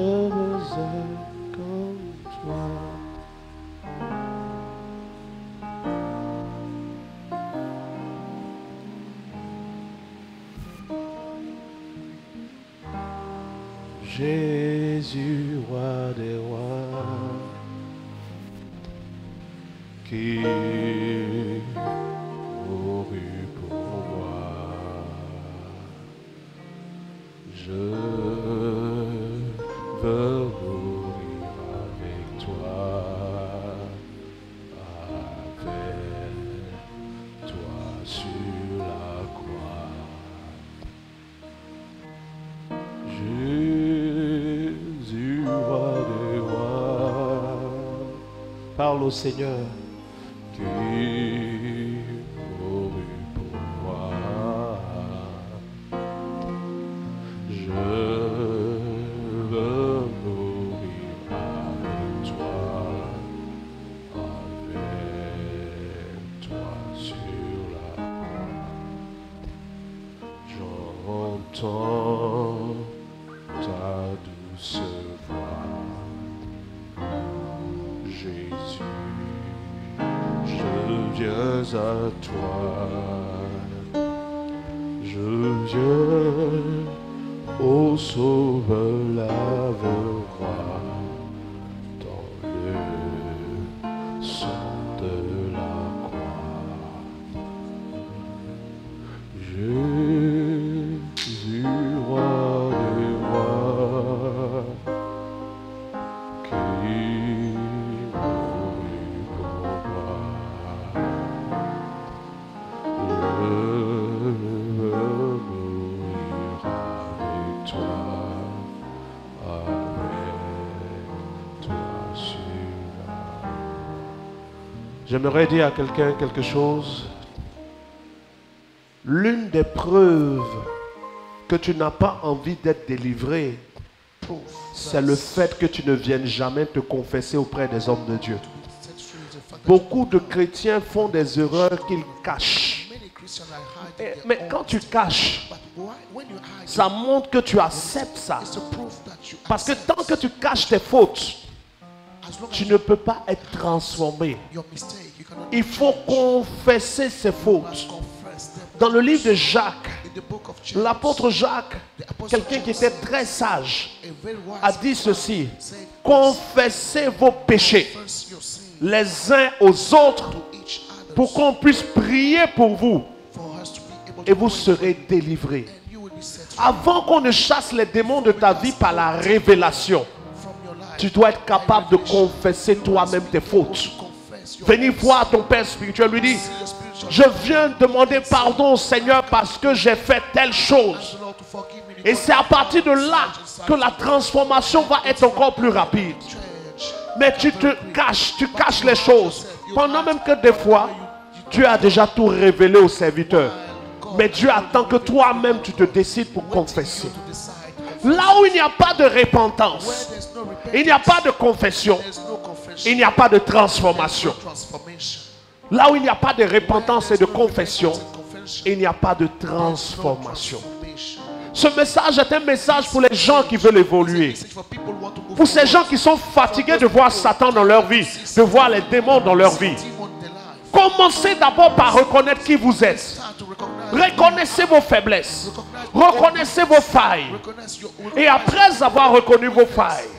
Jésus, roi des rois, qui mourut pour moi. Je veux mourir avec toi, avec toi sur la croix. Jésus, roi des rois, parle au Seigneur qui mourut pour moi. Je veux mourir avec toi sur la croix. J'entends ta douce voix, Jésus, je viens à toi, je viens au Sauveur, lave-roi, dans le sang de la croix. Jésus, roi des rois, qui mourut pour moi. Je veux mourir avec toi sur la. J'aimerais dire à quelqu'un quelque chose. L'une des preuves que tu n'as pas envie d'être délivré, c'est le fait que tu ne viennes jamais te confesser auprès des hommes de Dieu. Beaucoup de chrétiens font des erreurs qu'ils cachent. Mais quand tu caches, ça montre que tu acceptes ça. Parce que tant que tu caches tes fautes, tu ne peux pas être transformé. Il faut confesser ses fautes. Dans le livre de Jacques, l'apôtre Jacques, quelqu'un qui était très sage, a dit ceci: confessez vos péchés les uns aux autres pour qu'on puisse prier pour vous et vous serez délivrés. Avant qu'on ne chasse les démons de ta vie par la révélation, tu dois être capable de confesser toi-même tes fautes. Venir voir ton Père spirituel, lui dire: je viens demander pardon au Seigneur parce que j'ai fait telle chose. Et c'est à partir de là que la transformation va être encore plus rapide. Mais tu caches les choses. Pendant même que des fois, Dieu a déjà tout révélé au serviteur. Mais Dieu attend que toi-même tu te décides pour confesser. Là où il n'y a pas de repentance, il n'y a pas de confession, il n'y a pas de transformation. Là où il n'y a pas de repentance et de confession, il n'y a pas de transformation. Ce message est un message pour les gens qui veulent évoluer. Pour ces gens qui sont fatigués de voir Satan dans leur vie, de voir les démons dans leur vie. Commencez d'abord par reconnaître qui vous êtes. Reconnaissez vos faiblesses. Reconnaissez vos failles. Et après avoir reconnu vos failles,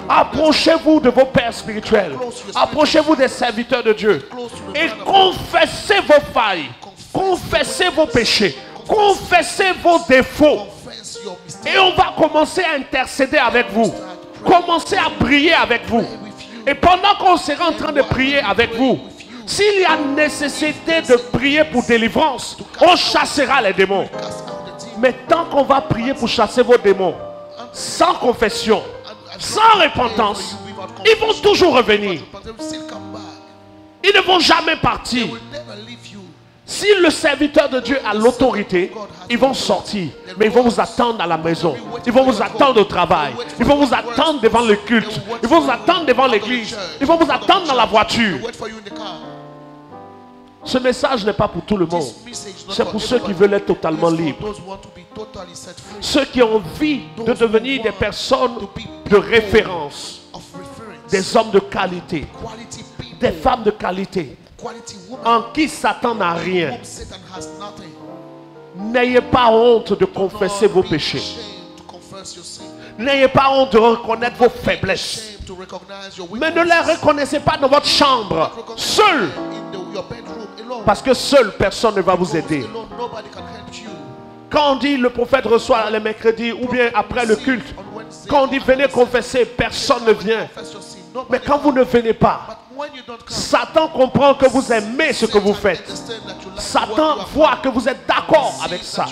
approchez-vous de vos pères spirituels. Approchez-vous des serviteurs de Dieu. Et confessez vos failles. Confessez vos péchés. Confessez vos défauts. Et on va commencer à intercéder avec vous. Commencez à prier avec vous. Et pendant qu'on sera en train de prier avec vous, s'il y a nécessité de prier pour délivrance, on chassera les démons. Mais tant qu'on va prier pour chasser vos démons, sans confession, sans repentance, ils vont toujours revenir. Ils ne vont jamais partir. Si le serviteur de Dieu a l'autorité, ils vont sortir. Mais ils vont vous attendre à la maison. Ils vont vous attendre au travail. Ils vont vous attendre devant le culte. Ils vont vous attendre devant l'église. Ils vont vous attendre dans la voiture. Ce message n'est pas pour tout le monde. C'est pour ceux qui veulent être totalement libres. Ceux qui ont envie de devenir des personnes de référence. Des hommes de qualité. Des femmes de qualité. En qui Satan n'a rien. N'ayez pas honte de confesser vos péchés. N'ayez pas honte de reconnaître vos faiblesses. Shame to recognize your Mais ne weaknesses. les reconnaissez pas dans votre chambre, seul. In your bedroom alone. Parce que seul, personne ne va vous aider. Alone, nobody can help you. Quand on dit le prophète reçoit les mercredis ou bien après le culte, quand on dit venez confesser, personne ne vient. Mais quand vous ne venez pas, Satan comprend que vous aimez ce que vous faites. Satan voit que vous êtes d'accord avec ça.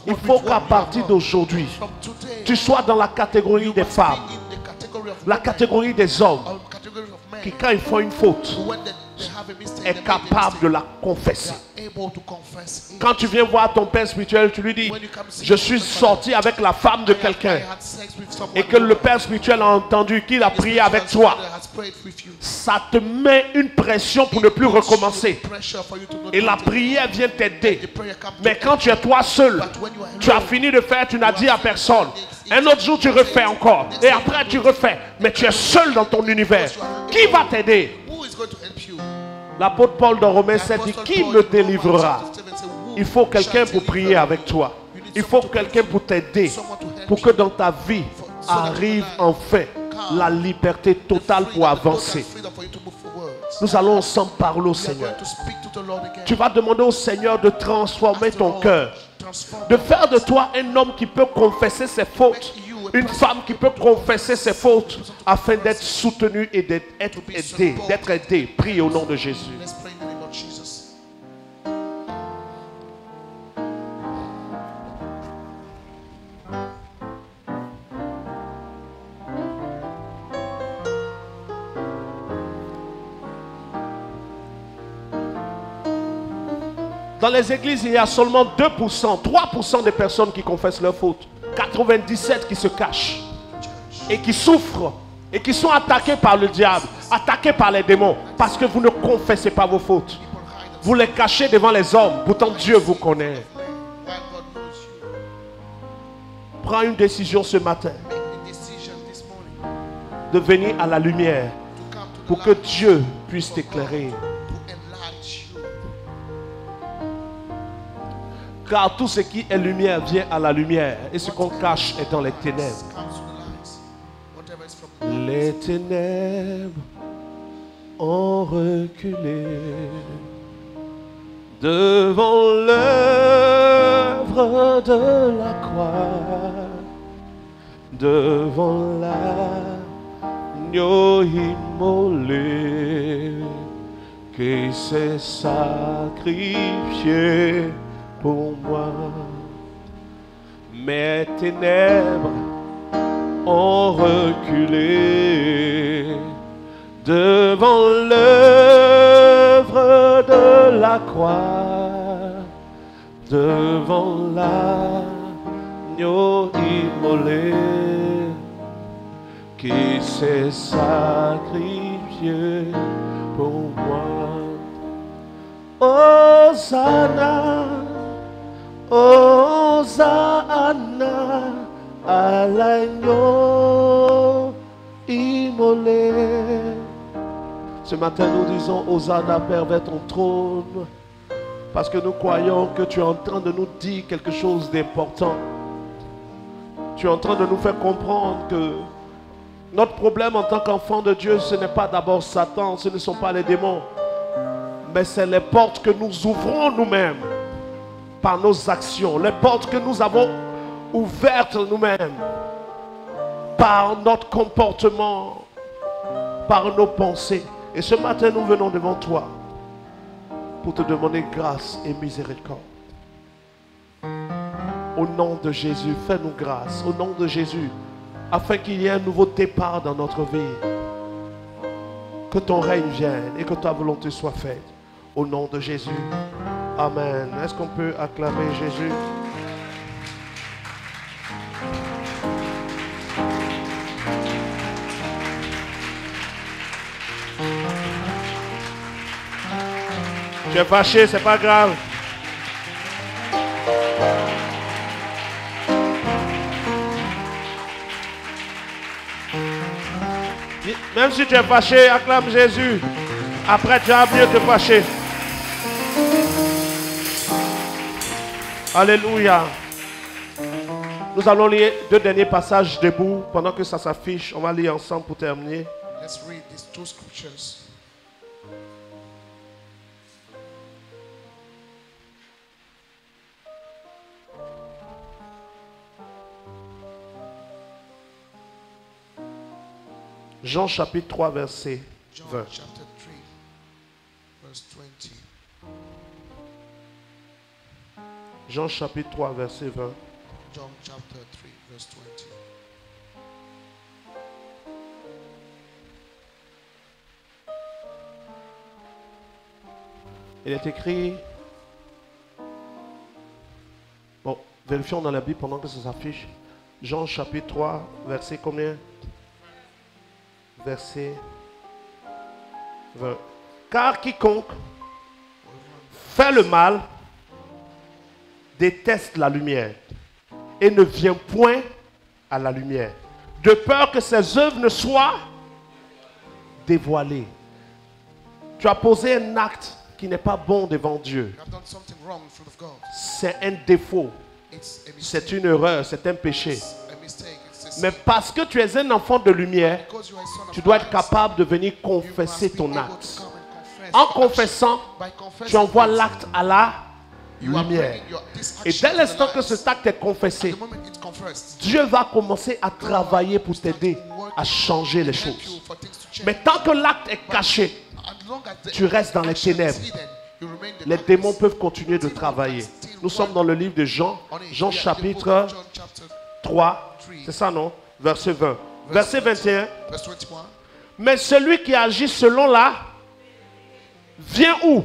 Il faut qu'à partir d'aujourd'hui, tu sois dans la catégorie des femmes, la catégorie des hommes, qui quand ils font une faute, est capable de la confesser. Quand tu viens voir ton père spirituel, tu lui dis, je suis sorti avec la femme de quelqu'un, et que le père spirituel a entendu qu'il a prié avec toi, ça te met une pression pour ne plus recommencer. Et la prière vient t'aider. Mais quand tu es toi seul, tu as fini de faire, tu n'as dit à personne. Un autre jour, tu refais encore. Et après, tu refais. Mais tu es seul dans ton univers. Qui va t'aider? L'apôtre Paul dans Romains 7 dit, qui me délivrera? Il faut quelqu'un pour prier avec toi. Il faut quelqu'un pour t'aider. Pour que dans ta vie arrive enfin la liberté totale pour avancer. Nous allons ensemble parler au Seigneur. Tu vas demander au Seigneur de transformer ton cœur. De faire de toi un homme qui peut confesser ses fautes. Une femme qui peut confesser ses fautes afin d'être soutenue et d'être aidée. D'être aidée. Prie au nom de Jésus. Dans les églises, il y a seulement 2%, 3% des personnes qui confessent leurs fautes. 97 qui se cachent et qui souffrent et qui sont attaqués par le diable, attaqués par les démons parce que vous ne confessez pas vos fautes. Vous les cachez devant les hommes, pourtant Dieu vous connaît. Prends une décision ce matin de venir à la lumière pour que Dieu puisse t'éclairer. Car tout ce qui est lumière vient à la lumière. Et ce qu'on cache est dans les ténèbres. Les ténèbres ont reculé devant l'œuvre de la croix, devant l'agneau immolé qui s'est sacrifié pour moi. Mes ténèbres ont reculé devant l'œuvre de la croix, devant l'agneau immolé qui s'est sacrifié pour moi. Hosanna, Hosanna à l'agneau immolé. Ce matin nous disons Hosanna Père vers ton trône, parce que nous croyons que tu es en train de nous dire quelque chose d'important. Tu es en train de nous faire comprendre que notre problème en tant qu'enfant de Dieu, ce n'est pas d'abord Satan, ce ne sont pas les démons, mais c'est les portes que nous ouvrons nous-mêmes par nos actions, les portes que nous avons ouvertes nous-mêmes par notre comportement, par nos pensées. Et ce matin, nous venons devant toi pour te demander grâce et miséricorde. Au nom de Jésus, fais-nous grâce. Au nom de Jésus, afin qu'il y ait un nouveau départ dans notre vie. Que ton règne vienne et que ta volonté soit faite. Au nom de Jésus. Amen. Est-ce qu'on peut acclamer Jésus? Tu es fâché, c'est pas grave. Même si tu es fâché, acclame Jésus. Après, tu as mieux te fâcher. Alléluia. Nous allons lire 2 derniers passages debout pendant que ça s'affiche. On va lire ensemble pour terminer. Let's read these 2 scriptures. Jean chapitre 3 verset 20. John chapter 3, verse 20. Jean chapitre 3 verset 20. John chapter 3, verse 20. Il est écrit... Bon, vérifions dans la Bible pendant que ça s'affiche. Jean chapitre 3 verset combien? Verset 20. Car quiconque fait le mal déteste la lumière et ne vient point à la lumière, de peur que ses œuvres ne soient dévoilées. Tu as posé un acte qui n'est pas bon devant Dieu. You have done something wrong in front of God. C'est un défaut, It's a mistake. c'est une erreur, c'est un péché. It's a mistake. It's a sin. Mais parce que tu es un enfant de lumière, Because you are a son of tu dois être Christ, capable de venir you confesser must be ton able acte. to come and confess En your confessant, action. By confessing tu envoies it, l'acte à la you are lumière. bringing this Et action dès to l'instant the que light. cet acte est confessé, The moment it's confessed, Dieu va commencer à travailler pour t'aider à changer les help you choses. for things to change. Mais tant que l'acte est caché, As long as the tu restes dans les action is ténèbres. hidden, you remain in the les darkness. démons peuvent continuer de travailler. Nous sommes dans le livre de Jean, Jean chapitre 3, c'est ça non? Verset 20. Verset 21. Verse 21. Mais celui qui agit selon la vient où?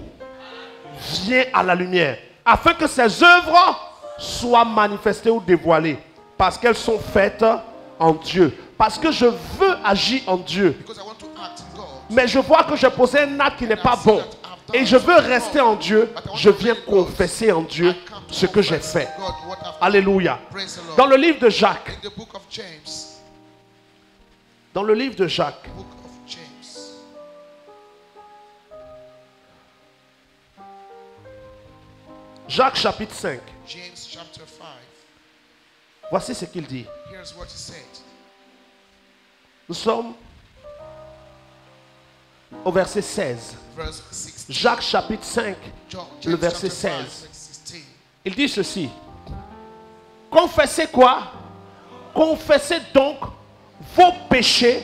Vient à la lumière, afin que ses œuvres soient manifestées ou dévoilées, parce qu'elles sont faites en Dieu. Parce que je veux agir en Dieu, Because I want to act in God. mais je vois que j'ai posé un acte qui n'est pas bon, et je veux rester en Dieu. Je viens confesser en Dieu ce que j'ai fait. God, what I've done. Alléluia. Praise the Lord. Dans le livre de Jacques, In the book of James. dans le livre de Jacques, Book of James. Jacques chapitre 5, James chapter 5. voici ce qu'il dit. Here's what he said. Nous sommes au verset 16. Verse 16. Jacques chapitre 5, James le verset chapter 5, 16. verse 16. Il dit ceci. Confessez quoi? Confessez donc vos péchés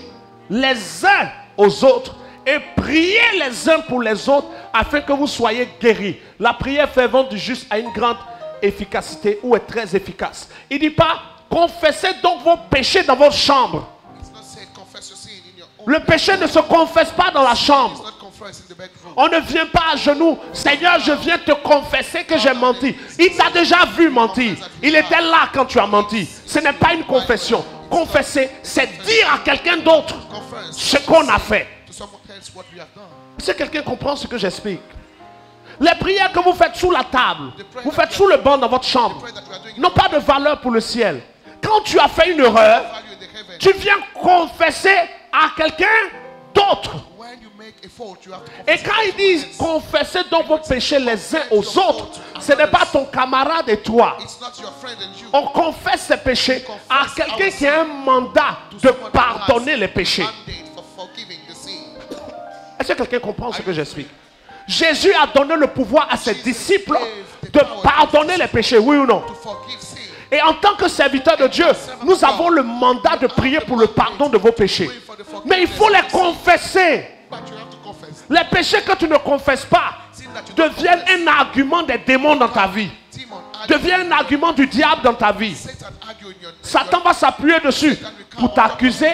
les uns aux autres et priez les uns pour les autres afin que vous soyez guéris. La prière fervente du juste a une grande efficacité ou est très efficace. Il ne dit pas confessez donc vos péchés dans votre chambre. It's not said confess your sin in your own Le bedroom. péché ne se confesse pas dans la It's chambre. not confessed in the bedroom. On ne vient pas à genoux. Seigneur, je viens te confesser que j'ai menti. Il t'a déjà vu mentir. Il était là quand tu as menti. Ce n'est pas une confession. Confesser, c'est dire à quelqu'un d'autre Confess ce qu'on a fait. to someone else what we have done. Est-ce que quelqu'un comprend ce que j'explique? Les prières que vous faites sous la table, vous faites sous le banc dans votre chambre, Pray that we are doing n'ont pas de valeur pour le ciel. Quand tu as fait une erreur, value in the heaven. tu viens confesser à quelqu'un d'autre. When you make a fault, you have to Et confess. quand ils disent confessez donc vos péchés les uns aux autres, ce n'est pas ton camarade et toi. It's not your friend and you. On confesse ses péchés à quelqu'un qui a un mandat de pardonner les péchés. Mandate for forgiving the sin. Est-ce que quelqu'un comprend ce que j'explique? Jésus a donné le pouvoir à ses disciples de pardonner les péchés, oui ou non? To forgive sin. Et en tant que serviteur de Dieu, nous avons le mandat de prier pour le pardon de vos péchés. Mais il faut les confesser. But you have to confess. Les péchés que tu ne confesses pas Sin that you don't deviennent un argument des démons dans ta vie. demon Deviennent un argument du diable dans ta vie. Satan argue in your Satan va s'appuyer dessus pour t'accuser.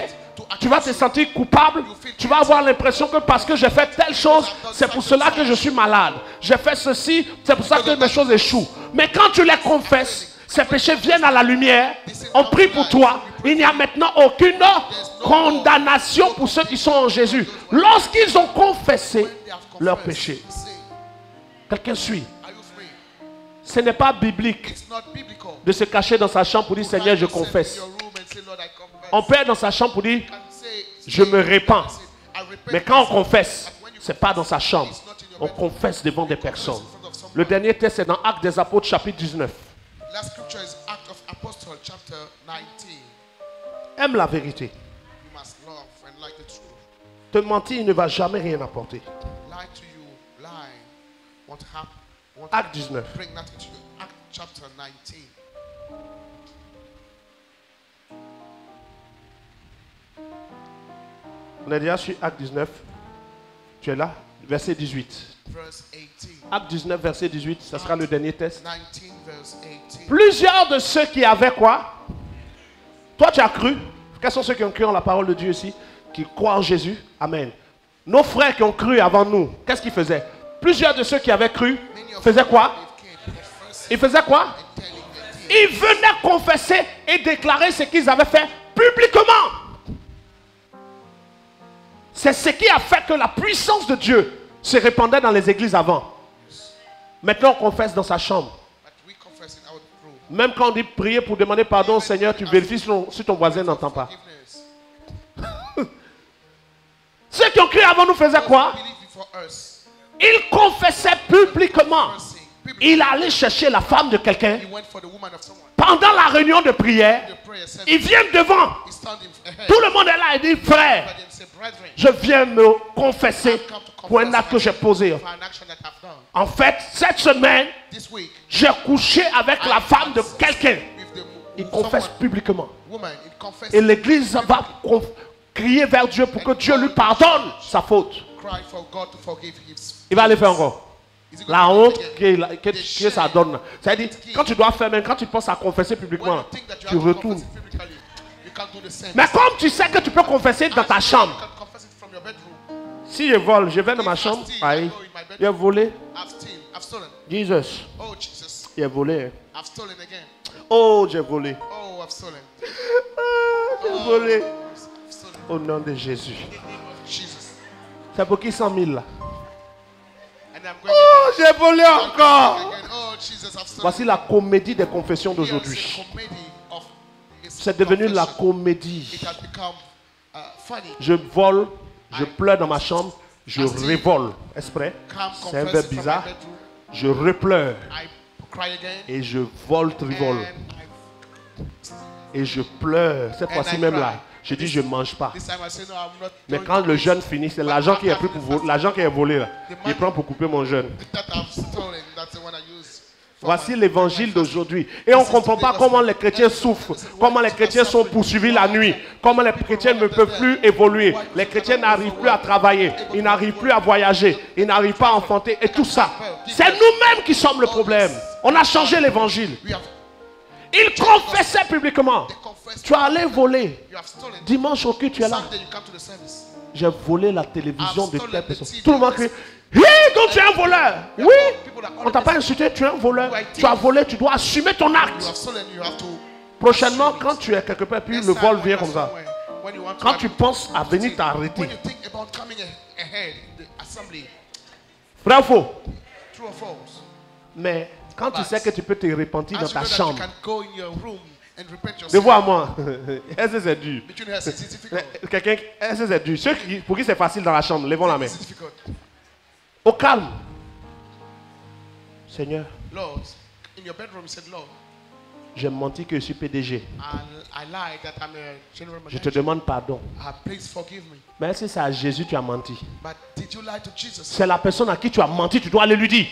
Tu vas te sentir coupable. Tu vas avoir l'impression que parce que j'ai fait telle chose, c'est pour cela que je suis malade. J'ai fait ceci, c'est pour ça que mes choses échouent. Mais quand tu les confesses, ces péchés viennent à la lumière. On prie pour toi. Il n'y a maintenant aucune condamnation pour ceux qui sont en Jésus. Lorsqu'ils ont confessé leurs péchés. Quelqu'un suit. Are you free? Ce n'est pas biblique It's not biblical. de se cacher dans sa chambre pour dire Seigneur, je confesse. On peut être dans sa chambre pour dire je me répands. Mais quand on confesse, ce n'est pas dans sa chambre. On confesse devant des personnes. Le dernier texte est dans Actes des Apôtres chapitre 19. Last scripture is Act of Apostle, chapter 19. Aime la vérité. You must love and like the truth. Te mentir ne va jamais rien apporter. Lie to you, lie. Won't happen. Acte 19. Bring that into you. Act chapter 19. On est déjà sur Acte 19. Tu es là? Verset 18. Verse 18. Acte 19, verset 18. Ça sera le dernier test. 19 verse 18. Plusieurs de ceux qui avaient quoi? Toi, tu as cru. Quels sont ceux qui ont cru en la parole de Dieu ici? Qui croient en Jésus? Amen. Nos frères qui ont cru avant nous, qu'est-ce qu'ils faisaient? Plusieurs de ceux qui avaient cru faisaient quoi? Ils faisaient quoi? Ils venaient confesser et déclarer ce qu'ils avaient fait publiquement. C'est ce qui a fait que la puissance de Dieu se répandait dans les églises avant. Maintenant, on confesse dans sa chambre. Même quand on dit prier pour demander pardon au Seigneur, tu vérifies si ton voisin n'entend pas. Ceux qui ont cru avant nous faisaient quoi? Ils confessaient publiquement. Il allait chercher la femme de quelqu'un. Pendant la réunion de prière, il vient devant. Tout le monde est là et dit, frère, je viens me confesser pour un acte que j'ai posé. En fait, cette semaine, j'ai couché avec la femme de quelqu'un. Il confesse publiquement. Et l'église va crier vers Dieu pour que Dieu lui pardonne sa faute. Il va aller faire encore. La honte que ça donne. C'est-à-dire, quand tu dois faire, même quand tu penses à confesser publiquement, tu retournes. Mais comme tu sais que tu peux confesser dans ta chambre. Si je vole, je vais dans ma chambre. Aïe, il a volé. Jesus. Il a volé. Oh, j'ai volé. J'ai volé. Au nom de Jésus. C'est pour qui 100 000 là? Oh, j'ai volé encore. Voici la comédie des confessions d'aujourd'hui. C'est devenu la comédie. Je vole, je pleure dans ma chambre, je révole. Exprès. C'est un verbe bizarre. Je repleure. Et je vole, trivole. Et je pleure. Cette fois-ci même là. Je dis je ne mange pas. Mais quand le jeûne finit, c'est l'argent qui est pris pour voler, l'argent qui est volé là. Il prend pour couper mon jeûne. Voici l'évangile d'aujourd'hui. Et on ne comprend pas comment les chrétiens souffrent, comment les chrétiens sont poursuivis la nuit, comment les chrétiens ne peuvent plus évoluer. Les chrétiens n'arrivent plus à travailler, ils n'arrivent plus à voyager, ils n'arrivent pas à enfanter et tout ça. C'est nous-mêmes qui sommes le problème. On a changé l'évangile. Ils confessaient publiquement. Tu es allé voler. Dimanche au culte, tu es là. J'ai volé la télévision de telle personne. Tout le monde crie. Hé, donc tu es un voleur. Oui. On ne t'a pas insulté, tu es un voleur. Tu as volé, tu dois assumer ton acte. Prochainement, quand tu es quelque part, puis le vol vient comme ça. Quand tu penses à venir t'arrêter. Vrai ou faux? Mais quand tu sais que tu peux te repentir dans ta chambre. De voir moi. Est-ce que c'est dur? Quelqu'un, est-ce que c'est dur? Ceux pour qui c'est facile dans la chambre, levons la main. Au calme. Seigneur. J'ai menti que je suis PDG. Je te demande pardon. Mais est-ce que c'est à Jésus que tu as menti? C'est la personne à qui tu as menti, tu dois aller lui dire.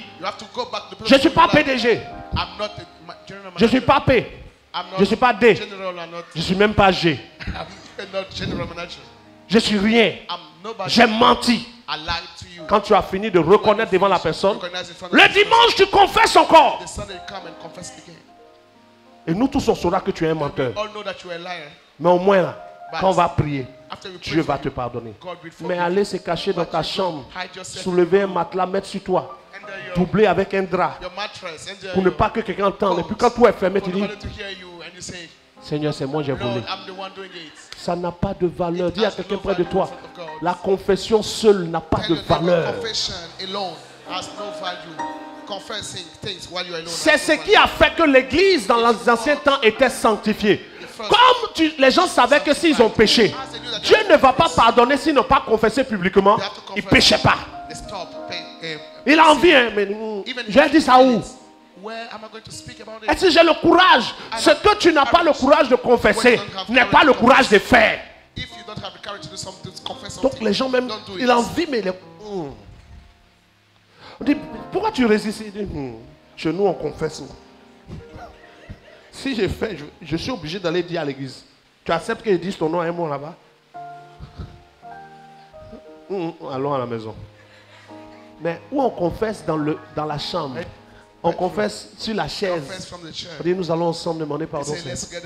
Je ne suis pas PDG. Je ne suis pas P. Je ne suis pas D. Je ne suis même pas G. Je ne suis rien. J'ai menti. Quand tu as fini de reconnaître devant la personne, le dimanche tu confesses encore. Et nous tous on saura que tu es un menteur. Mais au moins là, quand on va prier, Dieu va te pardonner. Mais aller se cacher dans ta chambre, soulever un matelas, mettre sur toi, doubler avec un drap, pour ne pas que quelqu'un entende. Et puis quand tout est fermé, tu dis, Seigneur, c'est moi, j'ai volé. Ça n'a pas de valeur. Dis à quelqu'un près de toi, la confession seule n'a pas de valeur. C'est ce qui a fait que l'église dans les anciens temps était sanctifiée. Comme les gens savaient que s'ils ont péché, Dieu ne va pas pardonner s'ils n'ont pas confessé publiquement. Ils ne péchaient pas. Il a envie, hein, mais j'ai dit ça où? Where am I going to speak about Et it? si j'ai le courage, ce que tu n'as pas le courage de confesser n'est pas le courage de faire. If you don't have the courage to do something, to confess Donc something, les gens même, don't do ils it. envient, mais on dit, pourquoi tu résistes? Il dit, chez nous on confesse. Si j'ai fait, je suis obligé d'aller dire à l'église. Tu acceptes qu'ils disent ton nom un mot là-bas? Allons à la maison. Mais où on confesse dans la chambre, on confesse sur la Confess chaise. from the church. On dit, nous allons ensemble demander pardon. Say, let's get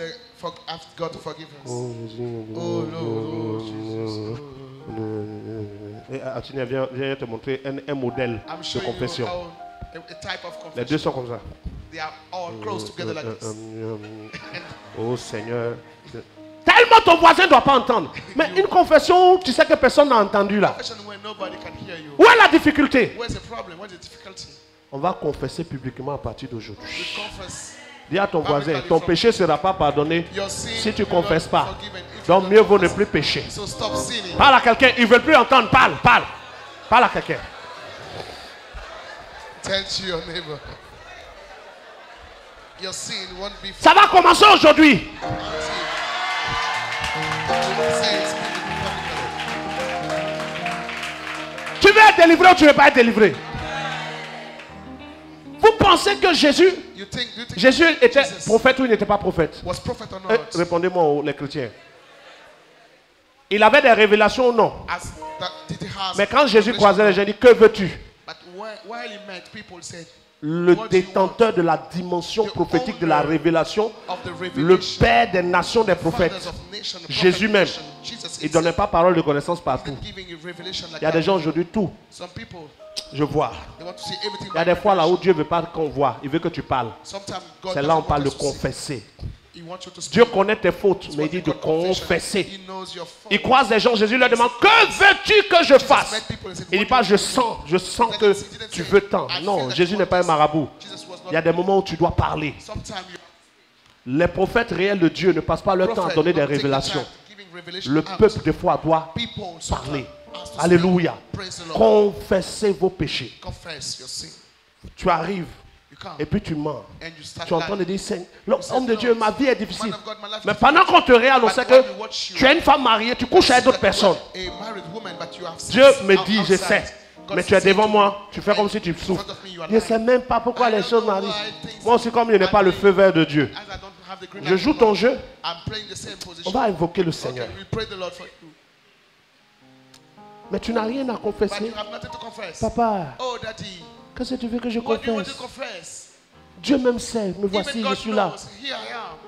ask God to forgive us. Oh, Oh Lord, oh Jesus. Et Atinia, viens te montrer un modèle I'm de showing you confession. how a type of Les confession. deux sont comme ça. They are all close together like this. Oh Seigneur. Tellement ton voisin ne doit pas entendre. Mais une confession où tu sais que personne n'a entendu là. Confession where nobody can hear you. Où est la difficulté? Where's the problem? Where's the difficulty? On va confesser publiquement à partir d'aujourd'hui. We confess. Dis à ton voisin, ton péché ne sera pas pardonné Your sin si tu ne will not confesses be pas. forgiven if you Donc don't mieux vaut ne confess. plus pécher. So stop sinning. Parle à quelqu'un, ils ne veulent plus entendre. Parle. Parle à quelqu'un. Tell to your neighbor. Your sin won't be Ça va commencer aujourd'hui. Tu veux être délivré ou tu ne veux pas être délivré? Vous pensez que Jésus était prophète ou il n'était pas prophète? Was prophet or not? Répondez-moi les chrétiens. Il avait des révélations ou non? Did he have Mais quand Jésus revelation? croisait les gens, il dit, que veux-tu? But while he met, people said, Le what do you détenteur want? de la dimension The prophétique de la owner révélation, of the le revelation, Père des nations des prophètes, fathers of nation, the Jésus prophet même, nation, Jesus il ne donnait pas parole de connaissance partout. isn't giving you revelation like Il y a des that. gens aujourd'hui, tout, Some people, je vois. they want to see everything Il y a by des fois là où revelation. Dieu ne veut pas qu'on voit, il veut que tu parles. Sometimes God C'est là doesn't on parle want de us to see. confesser. He wants you to speak. Dieu connaît tes fautes, It's mais what il dit we de call confession. confesser. He knows your fault. Il croise des gens, Jésus leur demande, que veux-tu que je fasse? Il dit pas, je sens que tu veux tant. Non, Jésus n'est pas un marabout. Jesus was Il y a not. des moments où tu dois parler. Sometimes Les prophètes réels de Dieu ne passent pas leur temps à donner des révélations. Le peuple, des fois, doit parler. Alléluia. Praise the Lord. Confessez vos péchés. Confess your sin. Tu arrives You come et puis tu mens. and you start Tu es en train de lying. dire, Seigneur, l'homme de Dieu, ma vie est difficile. Man of God, my life Mais is pendant qu'on te réannonçait But when que we watch you, tu es une femme mariée, tu couches avec d'autres personnes. A married woman, but you have Dieu sex me dit, je outside. sais. God Mais tu es says devant to moi, you, tu fais comme si tu in souffres. front of me, you are Je ne sais lying. même pas pourquoi I les don't choses know m'arrivent. why things Moi aussi, comme il n'est pas le feu vert de Dieu, As I don't have the green je light joue of ton God, jeu. I'm playing the same On position. va invoquer le Okay, Seigneur. we pray the Lord for you. Mais tu n'as rien à But confesser. you have nothing to confess. Papa, Oh, Daddy, qu'est-ce que tu veux que je what do you want to confesse? confess? Dieu même sait, me voici, Even je God suis là. knows. Here I am.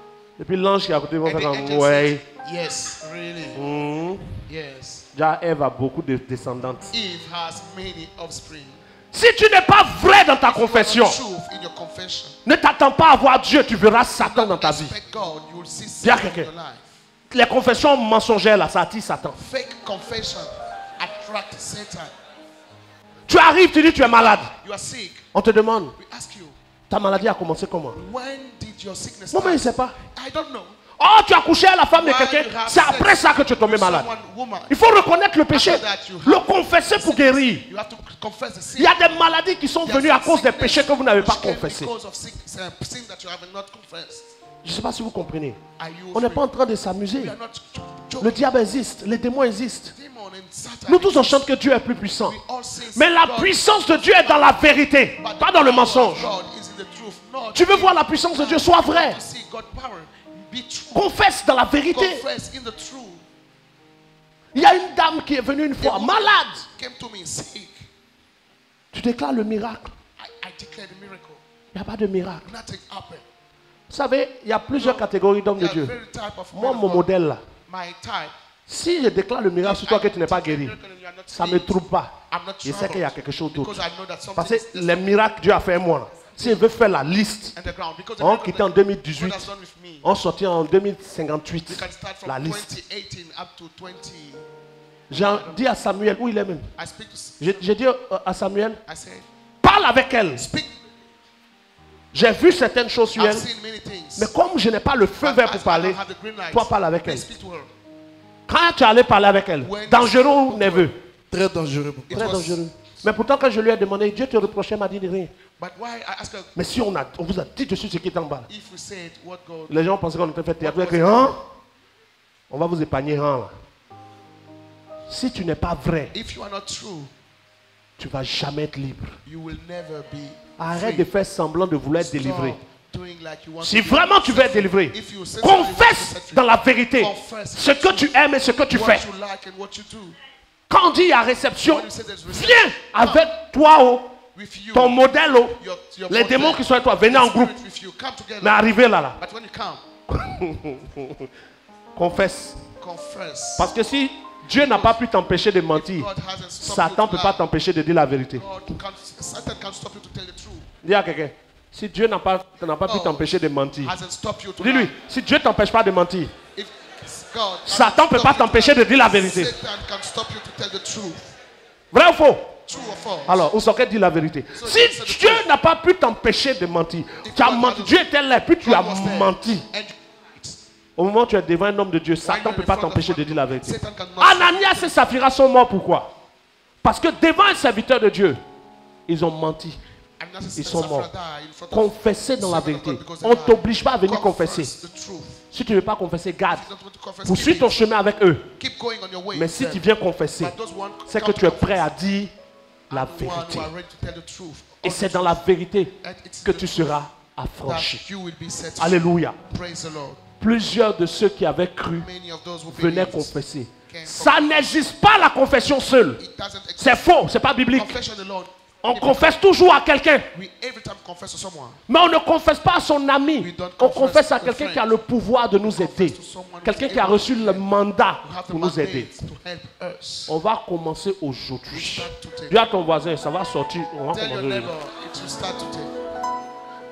Et puis l'ange qui est à côté va And faire the comme, angel ouais. says, yes, really. Yes. Déjà, Ève a beaucoup de descendantes. Eve has many offspring. Si tu n'es pas vrai dans ta confession, Truth in your confession. ne t'attends pas à voir Dieu, tu verras Satan dans ta vie. Expect God, you will see Dis à Satan in quelqu'un. your life. Les confessions mensongères là, ça attire Satan. Fake confession attract Satan. Tu arrives, tu dis tu es malade. You are sick. On te demande, We ask you, ta maladie a commencé comment? when did your sickness Moi, mais il ne start? sait pas. I don't know. Oh, tu as couché à la femme de Why quelqu'un, you have c'est sex après ça que tu es tombé with malade. someone, woman. Il faut reconnaître le péché, After that, you have le confesser pour guérir. You have to confess the sin. Il y a des maladies qui sont venues à cause des péchés que vous n'avez pas confessés. Because of sin that you have not confessed. Je ne sais pas si vous comprenez. Are you On n'est free? pas en train de s'amuser. We are not joking. Le diable existe, les démons existent. Demon and Satan. Nous tous on chante que Dieu est plus puissant. We all say Mais la God, puissance de Dieu est dans la vérité, but pas the dans le power of mensonge. God is in the truth, not Tu veux in- voir la puissance de Dieu, sois vrai. To see God's power, be true. Confesse dans la vérité. Confess in the truth. Il y a une dame qui est venue une fois, malade. Came to me sick. Tu déclares le miracle. I declared a miracle. Il n'y a pas de miracle. Nothing happened. Vous savez, il y a plusieurs catégories d'hommes de There are Dieu. very type of Moi, men of mon God. modèle là, My type. si je déclare le miracle sur toi que tu n'es pas guéri, ça ne me trouble pas. I'm not Je sais qu'il y a quelque chose d'autre. because I know that something Parce que is les miracles que Dieu a fait moi, si je veux faire la liste, on the ground. Because the on miracle quittait en that 2018, God has done with me, on sortit en 2058, we can start from la liste. 2018 up to 20. J'ai dit à Samuel, où il est même, I speak to. j'ai dit à Samuel, I said, parle avec elle. speak. J'ai vu certaines choses sur I've elle, seen many things. mais comme je n'ai pas le feu But vert as pour I parler, don't have the green light, toi parle avec please elle. speak to her. Quand tu allais parler avec elle, dangereux ou nerveux? Très dangereux. It Très was- dangereux. Mais pourtant, quand je lui ai demandé, Dieu te reprochait, m'a dit rien. But why I ask her, Mais si on vous a dit dessus ce qui est en bas, if we said what God, les gens pensaient qu'on était fait théâtre. Hein? On va vous épargner. Hein? Si tu n'es pas vrai, if you are not true, tu ne vas jamais être libre. you will never be Arrête free. de faire semblant de vouloir être délivré. Stop doing like you want Si to be vraiment tu veux être set free. délivré, If you say confesse dans la vérité Confess ce que tu aimes et ce que tu what fais. you like and what you do. Quand on dit il y a réception, When you say there's reception, viens avec toi, oh, with you, ton modèle, oh, your les model, démons qui sont avec toi, venez the en groupe. spirit with you, come together. Mais arrivez là. But when you come, Confesse. confess. Parce que si Dieu n'a pas pu t'empêcher de mentir, God hasn't stopped Satan you ne peut to pas lie. t'empêcher de dire la vérité. Satan can't stop you to tell the truth. Dis à quelqu'un, si Dieu n'a pas pu t'empêcher de mentir, Hasn't stopped you to dis-lui, lie. si Dieu ne t'empêche pas de mentir, If God Satan ne peut hasn't pas stopped you to t'empêcher de lie, dire la vérité. Satan can stop you to tell the truth. Vrai ou faux? True or false? Alors, on saurait dire la vérité. Si Dieu n'a pas pu t'empêcher de mentir, tu as menti, Dieu était là, puis tu as God was there. menti. And Au moment où tu es devant un homme de Dieu, Satan ne peut pas t'empêcher de dire la vérité. Satan cannot Ananias et Saphira sont morts, pourquoi? Parce que devant un serviteur de Dieu, ils ont menti. Ils sont morts. Confessez dans la vérité. On ne t'oblige pas à venir confesser. Si tu ne veux pas confesser, garde. Poursuis ton chemin avec eux. Mais si tu viens confesser, c'est que tu es prêt à dire la vérité. Et c'est dans la vérité que tu seras affranchi. Alléluia. Plusieurs de ceux qui avaient cru venaient confesser. Ça n'existe pas la confession seule. C'est faux, c'est pas biblique. On confesse toujours à quelqu'un. Mais on ne confesse pas à son ami. On confesse à quelqu'un qui a le pouvoir de nous aider. Quelqu'un qui a reçu le mandat pour nous aider. On va commencer aujourd'hui. Dis à ton voisin, ça va sortir. On va commencer aujourd'hui.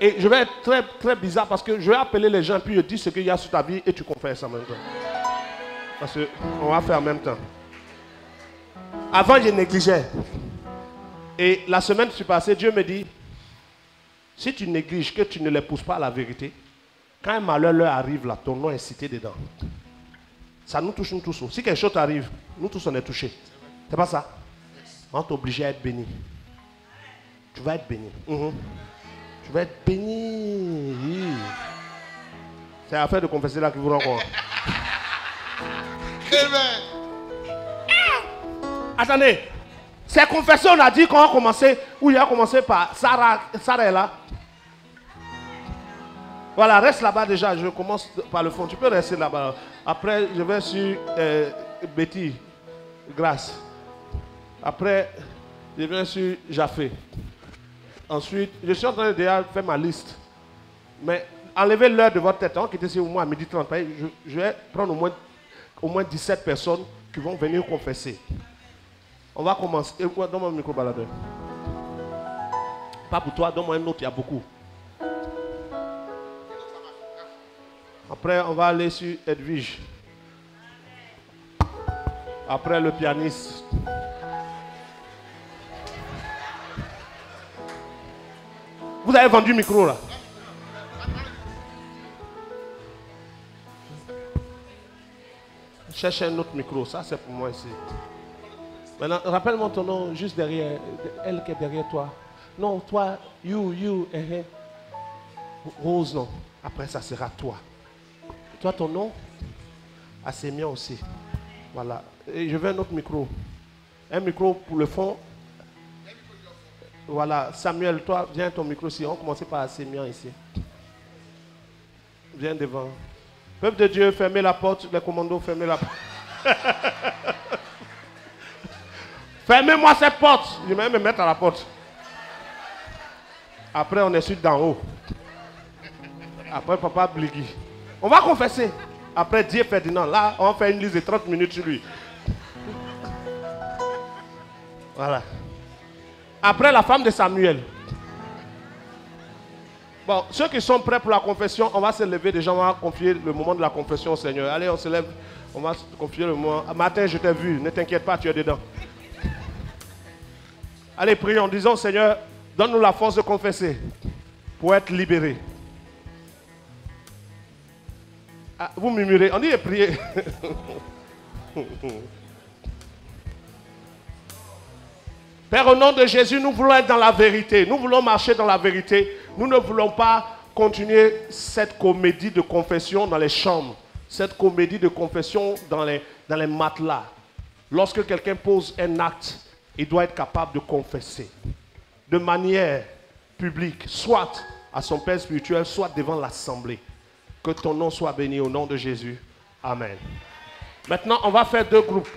Et je vais être très, très bizarre parce que je vais appeler les gens puis je dis ce qu'il y a sur ta vie et tu confesses en même temps. Parce qu'on va faire en même temps. Avant, je négligeais. Et la semaine qui s'est passée, Dieu me dit, si tu négliges, que tu ne les pousses pas à la vérité, quand un malheur leur arrive là, ton nom est cité dedans. Ça nous touche nous tous. Si quelque chose t'arrive, nous tous on est touchés. C'est pas ça? On t'oblige à être béni. Tu vas être béni. Tu vas être béni. C'est l'affaire de confesser là qui vous rend compte. Attendez. C'est confessé, on a dit qu'on a commencé, où il a commencé par Sarah est là. Voilà, reste là-bas déjà, je commence par le fond. Tu peux rester là-bas. Après, je vais sur Betty, Grâce. Après, je viens sur Jaffé. Ensuite, je suis en train de déjà faire ma liste. Mais enlevez l'heure de votre tête, qui était ici au moins à 12h30. Je vais prendre au moins 17 personnes qui vont venir confesser. On va commencer. Donne-moi un micro baladeur. Pas pour toi, donne-moi un autre, il y a beaucoup. Après, on va aller sur Edwige. Après, le pianiste. Vous avez vendu le micro là. Cherchez un autre micro, ça c'est pour moi ici. Maintenant, rappelle-moi ton nom juste derrière, elle qui est derrière toi. Non, toi, you, Rose, non. Après, ça sera toi. Toi, ton nom? Ah, c'est mien aussi. Voilà. Et je veux un autre micro. Un micro pour le fond. Voilà. Samuel, toi, viens ton micro ici. On commence par Sémian ici. Viens devant. Peuple de Dieu, fermez la porte. Les commandos, fermez la porte. Fermez-moi cette porte. Je vais même me mettre à la porte. Après, on est sur d'en haut. Après, papa Bligui. On va confesser. Après, Dieu Ferdinand. Là, on fait une liste de 30 minutes sur lui. Voilà. Après, la femme de Samuel. Bon, ceux qui sont prêts pour la confession, on va se lever déjà. On va confier le moment de la confession au Seigneur. Allez, on se lève. On va confier le moment. Matin, je t'ai vu. Ne t'inquiète pas, tu es dedans. Allez, prions, disons, Seigneur, donne-nous la force de confesser pour être libérés. Ah, vous murmurez, on dit de prier. Père, au nom de Jésus, nous voulons être dans la vérité. Nous voulons marcher dans la vérité. Nous ne voulons pas continuer cette comédie de confession dans les chambres. Cette comédie de confession dans les matelas. Lorsque quelqu'un pose un acte, il doit être capable de confesser. De manière publique, soit à son père spirituel, soit devant l'assemblée. Que ton nom soit béni au nom de Jésus. Amen. Maintenant, on va faire 2 groupes.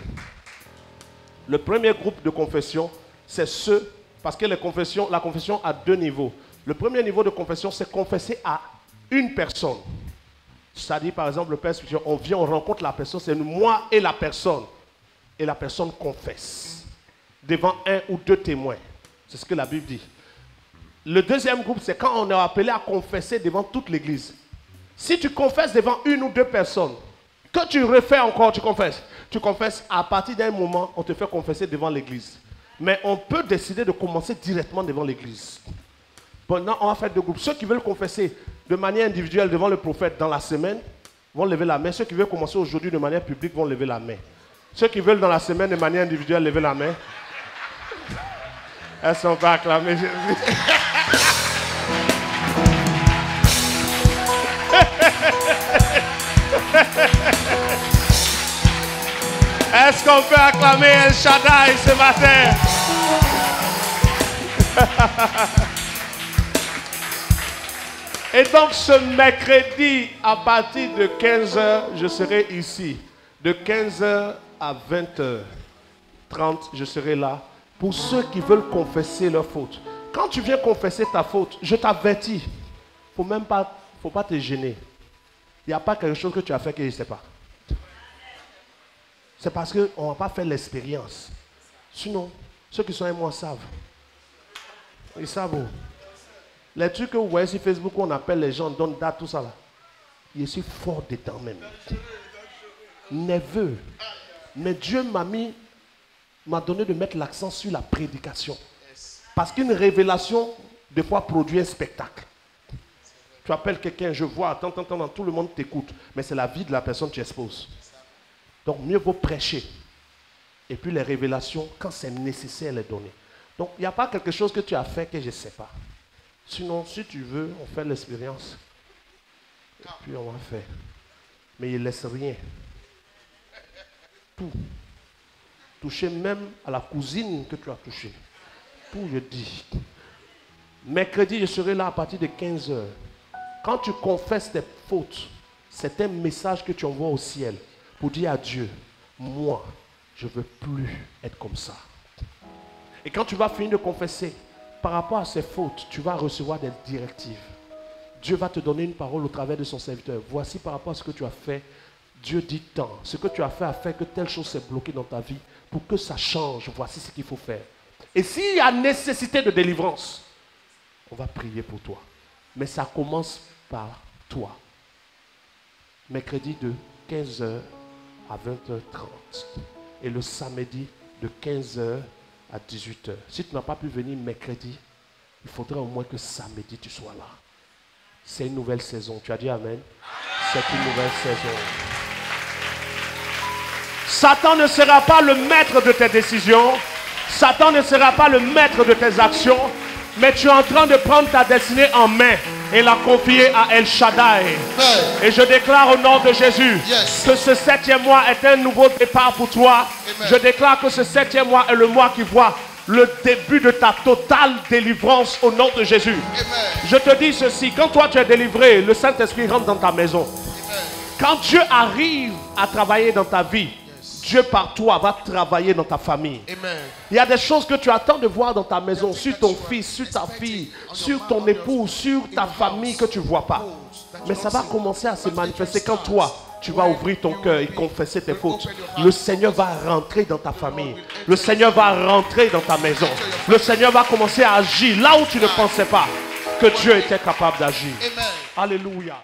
Le premier groupe de confession, c'est ceux, parce que la confession a 2 niveaux. Le premier niveau de confession, c'est confesser à une personne. C'est-à-dire, par exemple, le père spirituel, on vient, on rencontre la personne, c'est moi et la personne. Et la personne confesse devant 1 ou 2 témoins. C'est ce que la Bible dit. Le deuxième groupe, c'est quand on est appelé à confesser devant toute l'église. Si tu confesses devant 1 ou 2 personnes, que tu refais encore, tu confesses. Tu confesses, à partir d'un moment, on te fait confesser devant l'église. Mais on peut décider de commencer directement devant l'église. Maintenant, on va faire 2 groupes. Ceux qui veulent confesser de manière individuelle devant le prophète dans la semaine vont lever la main. Ceux qui veulent commencer aujourd'hui de manière publique vont lever la main. Ceux qui veulent dans la semaine de manière individuelle lever la main. Elles sont pas acclamées, Jésus. Est-ce qu'on peut acclamer El Shaddai ce matin? Et donc ce mercredi, à partir de 15h, je serai ici. De 15h à 20h30, je serai là. Pour ceux qui veulent confesser leur faute. Quand tu viens confesser ta faute, je t'avertis. Faut pas te gêner. Il n'y a pas quelque chose que tu as fait que je ne sais pas. C'est parce qu'on n'a pas fait l'expérience. Sinon, ceux qui sont avec moi savent. Ils savent où. Les trucs que vous voyez sur Facebook, on appelle les gens, donnent date, tout ça là. Je suis fort dedans même. Nerveux. Mais Dieu m'a donné de mettre l'accent sur la prédication. Parce qu'une révélation, des fois, produit un spectacle. Tu appelles quelqu'un, je vois, attends, tout le monde t'écoute. Mais c'est la vie de la personne que tu exposes. Donc, mieux vaut prêcher. Et puis, les révélations, quand c'est nécessaire, les donner. Donc, il n'y a pas quelque chose que tu as fait que je ne sais pas. Sinon, si tu veux, on fait l'expérience. Et puis, on va faire. Mais il ne laisse rien. Tout. Toucher même à la cousine que tu as touchée. Tout, je dis. Mercredi, je serai là à partir de 15h. Quand tu confesses tes fautes, c'est un message que tu envoies au ciel pour dire à Dieu, moi, je ne veux plus être comme ça. Et quand tu vas finir de confesser, par rapport à ces fautes, tu vas recevoir des directives. Dieu va te donner une parole au travers de son serviteur. Voici par rapport à ce que tu as fait, Dieu dit tant. Ce que tu as fait a fait que telle chose s'est bloquée dans ta vie. Pour que ça change, voici ce qu'il faut faire. Et s'il y a nécessité de délivrance, on va prier pour toi. Mais ça commence par toi. Mercredi de 15h à 20h30. Et le samedi de 15h à 18h. Si tu n'as pas pu venir mercredi, il faudrait au moins que samedi tu sois là. C'est une nouvelle saison. Tu as dit amen? C'est une nouvelle saison. Satan ne sera pas le maître de tes décisions. Satan ne sera pas le maître de tes actions. Mais tu es en train de prendre ta destinée en main et la confier à El Shaddai. Et je déclare au nom de Jésus que ce 7e mois est un nouveau départ pour toi. Je déclare que ce 7e mois est le mois qui voit le début de ta totale délivrance au nom de Jésus. Je te dis ceci, quand toi tu es délivré, le Saint-Esprit rentre dans ta maison. Quand Dieu arrive à travailler dans ta vie, Dieu par toi va travailler dans ta famille. Il y a des choses que tu attends de voir dans ta maison, sur ton fils, sur ta fille, sur ton époux, sur ta famille que tu ne vois pas. Mais ça va commencer à se manifester quand toi, tu vas ouvrir ton cœur et confesser tes fautes. Le Seigneur va rentrer dans ta famille. Le Seigneur va rentrer dans ta maison. Le Seigneur va commencer à agir là où tu ne pensais pas que Dieu était capable d'agir. Alléluia.